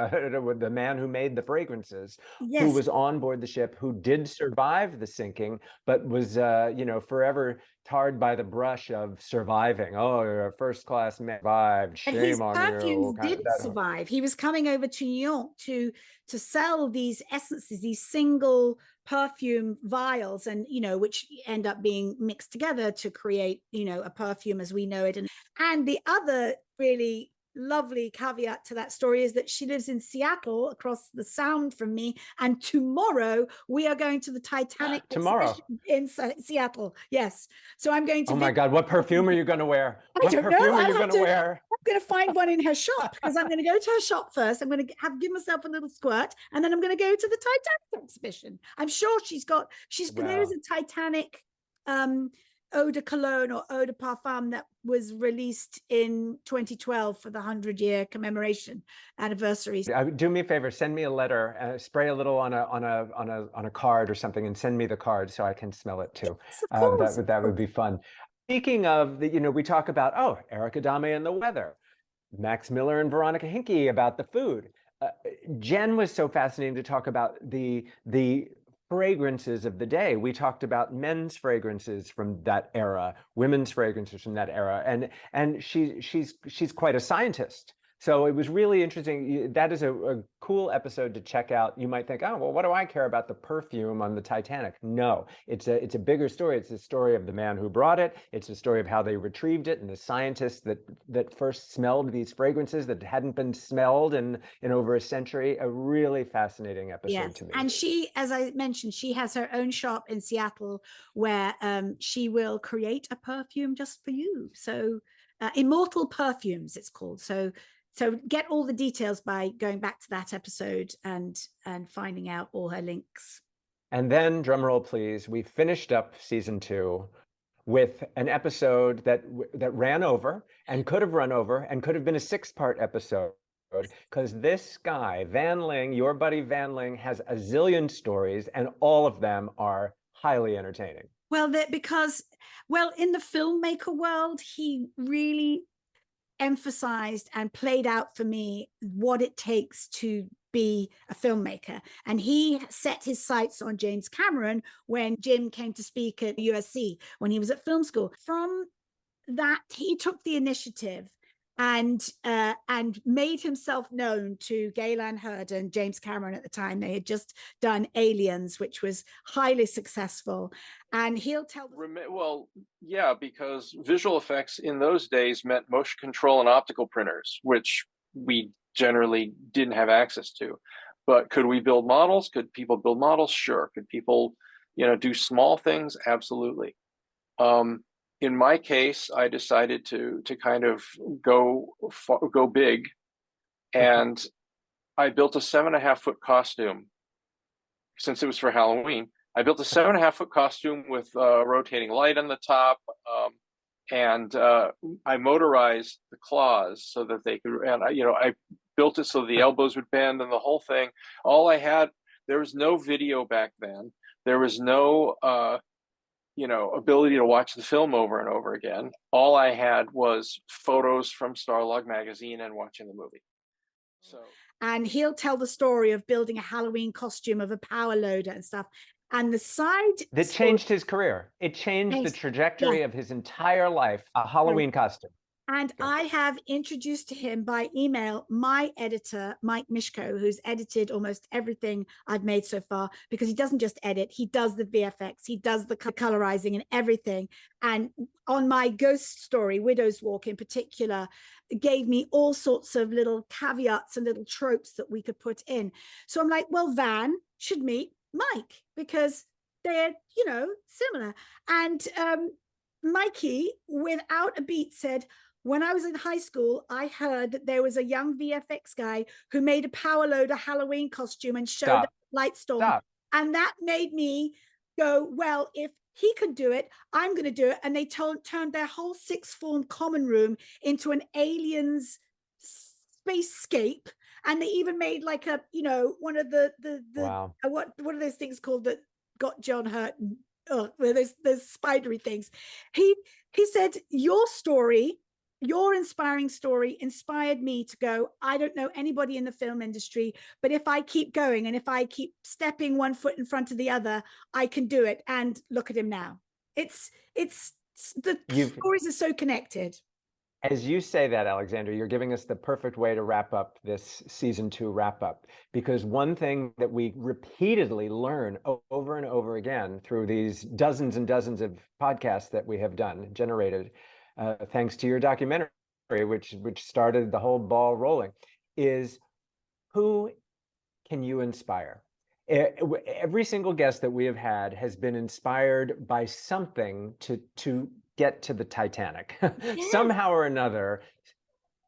B: the man who made the fragrances, who
C: Yes.
B: was on board the ship, who did survive the sinking, but was you know, forever tarred by the brush of surviving. Oh, you're a first class man, survived.
C: And his
B: Shame on
C: perfumes
B: you. Kind of
C: didn't
B: that.
C: survive. He was coming over to New York to sell these essences, these single perfume vials, and you know, which end up being mixed together to create, you know, a perfume as we know it. And the other really lovely caveat to that story is that she lives in Seattle, across the sound from me, and tomorrow we are going to the Titanic
B: Tomorrow
C: in Seattle. Yes, so I'm going to.
B: Oh my God, what perfume are you going to wear? What perfume are you going to wear?
C: I'm going to find one in her shop, because I'm going to go to her shop first. I'm going to give myself a little squirt, and then I'm going to go to the Titanic exhibition. I'm sure there is a Titanic eau de cologne or eau de parfum that was released in 2012 for the 100-year commemoration anniversary.
B: Do me a favor, send me a letter, spray a little on a card or something, and send me the card so I can smell it too.
C: Yes, of course.
B: That would be fun. Speaking of the, you know, we talk about, oh, Erick Adame and the weather, Max Miller and Veronica Hinke about the food. Jen was so fascinating to talk about the fragrances of the day. We talked about men's fragrances from that era, women's fragrances from that era, and she's quite a scientist. So it was really interesting. That is a cool episode to check out. You might think, oh, well, what do I care about the perfume on the Titanic? No, it's a bigger story. It's the story of the man who brought it. It's the story of how they retrieved it, and the scientists that first smelled these fragrances that hadn't been smelled in over a century. A really fascinating episode to me.
C: And she, as I mentioned, she has her own shop in Seattle where she will create a perfume just for you. So Immortal Perfumes, it's called. So get all the details by going back to that episode and finding out all her links.
B: And then, drum roll please, we finished up season 2 with an episode that ran over and could have run over and could have been a 6-part episode, because this guy, Van Ling, your buddy Van Ling, has a zillion stories, and all of them are highly entertaining.
C: Well, because in the filmmaker world, he really emphasized and played out for me what it takes to be a filmmaker. And he set his sights on James Cameron when Jim came to speak at USC when he was at film school. From that, he took the initiative and made himself known to Galen Hurd and James Cameron at the time. They had just done Aliens, which was highly successful. And he'll tell.
L: Well, yeah, because visual effects in those days meant motion control and optical printers, which we generally didn't have access to. But could we build models? Could people build models? Sure. Could people, do small things? Absolutely. In my case, I decided to kind of go big, and I built a 7.5-foot costume. Since it was for Halloween, I built a 7.5-foot costume with rotating light on the top, and I motorized the claws so that they could. And I built it so the elbows would bend and the whole thing. There was no video back then. There was no ability to watch the film over and over again. All I had was photos from Starlog magazine and watching the movie.
C: And he'll tell the story of building a Halloween costume of a power loader and stuff. And the side
B: that changed his career. It changed the trajectory of his entire life. A Halloween costume.
C: And I have introduced to him by email my editor, Mike Mishko, who's edited almost everything I've made so far, because he doesn't just edit, he does the VFX, he does the colorizing and everything. And on my ghost story, Widow's Walk in particular, gave me all sorts of little caveats and little tropes that we could put in. So I'm like, well, Van should meet Mike because they're, similar. And Mikey, without a beat, said, when I was in high school, I heard that there was a young VFX guy who made a power loader Halloween costume and showed up at Lightstorm. And that made me go, well, if he could do it, I'm going to do it. And they turned their whole sixth form common room into an aliens spacescape. And they even made like a, you know, one of the
B: wow.
C: What are those things called that got John hurt? Where there's spidery things. He said, your story, your inspiring story inspired me to go, I don't know anybody in the film industry, but if I keep going and if I keep stepping one foot in front of the other, I can do it. And look at him now. It's the stories are so connected.
B: As you say that, Alexandra, you're giving us the perfect way to wrap up this season 2 wrap up, because one thing that we repeatedly learn over and over again through these dozens and dozens of podcasts that we have generated, thanks to your documentary, which started the whole ball rolling, is who can you inspire? Every single guest that we have had has been inspired by something to get to the Titanic. Somehow or another,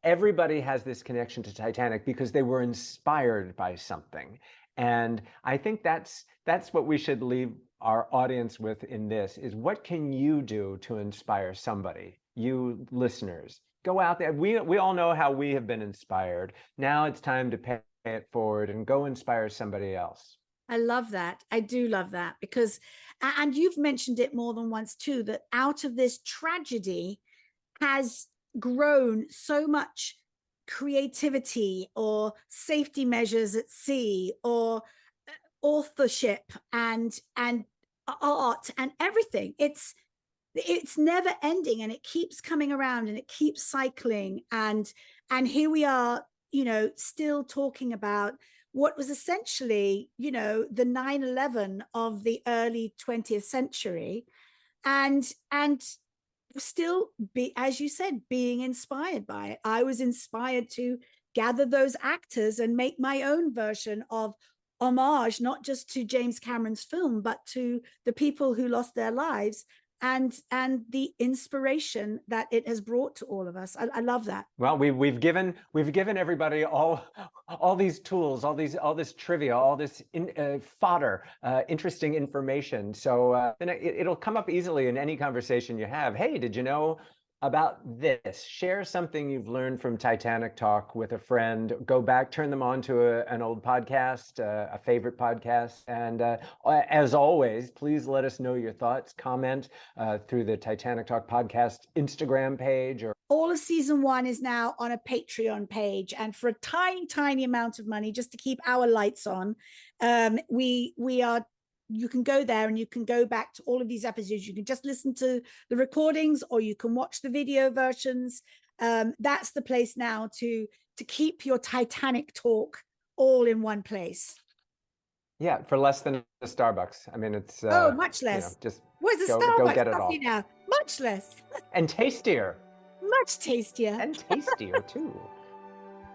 B: everybody has this connection to Titanic because they were inspired by something. And I think that's what we should leave our audience with in this, is what can you do to inspire somebody? You listeners, go out there. We all know how we have been inspired. Now it's time to pay it forward and go inspire somebody else.
C: I love that. I do love that, because, and you've mentioned it more than once too, that out of this tragedy has grown so much creativity or safety measures at sea or authorship and art and everything. It's never ending, and it keeps coming around and it keeps cycling. And here we are, you know, still talking about what was essentially, you know, the 9/11 of the early 20th century, and still be, as you said, being inspired by it. I was inspired to gather those actors and make my own version of homage, not just to James Cameron's film, but to the people who lost their lives and the inspiration that it has brought to all of us. I love that.
B: Well, we've given everybody all these tools, all this trivia, all this fodder, interesting information. So then it'll come up easily in any conversation you have. Hey, did you know about this? Share something you've learned from Titanic Talk with a friend. Go back, turn them on to an old podcast, a favorite podcast. And as always, please let us know your thoughts, comment through the Titanic Talk podcast Instagram page. Or
C: all of season 1 is now on a Patreon page. And for a tiny, tiny amount of money, just to keep our lights on, we are, you can go there and you can go back to all of these episodes. You can just listen to the recordings, or you can watch the video versions. That's the place now to keep your Titanic talk all in one place.
B: Yeah, for less than a Starbucks. I mean, it's
C: much less.
B: You know, just
C: where's the
B: go
C: Starbucks
B: get it all.
C: coffee now? Much less.
B: And tastier.
C: Much tastier.
B: And tastier too.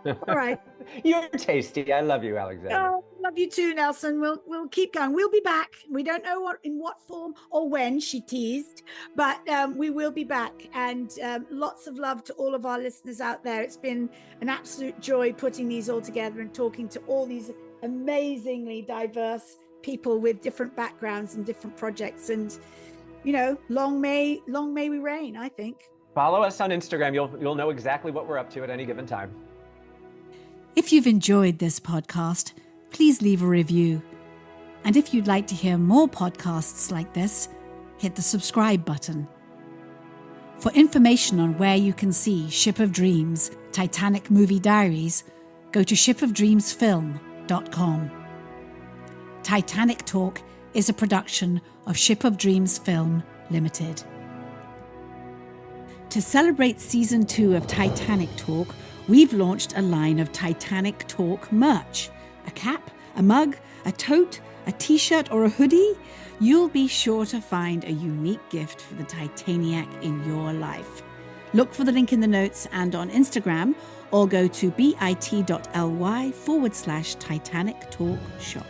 C: All right.
B: You're tasty. I love you, Alexandra.
C: Oh, love you too, Nelson. We'll keep going. We'll be back. We don't know in what form or when, she teased, but we will be back. And lots of love to all of our listeners out there. It's been an absolute joy putting these all together and talking to all these amazingly diverse people with different backgrounds and different projects. And, you know, long may we reign, I think.
B: Follow us on Instagram. You'll know exactly what we're up to at any given time.
J: If you've enjoyed this podcast, please leave a review. And if you'd like to hear more podcasts like this, hit the subscribe button. For information on where you can see Ship of Dreams, Titanic Movie Diaries, go to shipofdreamsfilm.com. Titanic Talk is a production of Ship of Dreams Film Limited. To celebrate Season 2 of Titanic Talk, we've launched a line of Titanic Talk merch. A cap, a mug, a tote, a t-shirt or a hoodie. You'll be sure to find a unique gift for the Titaniac in your life. Look for the link in the notes and on Instagram, or go to bit.ly/Titanic Talk Shop.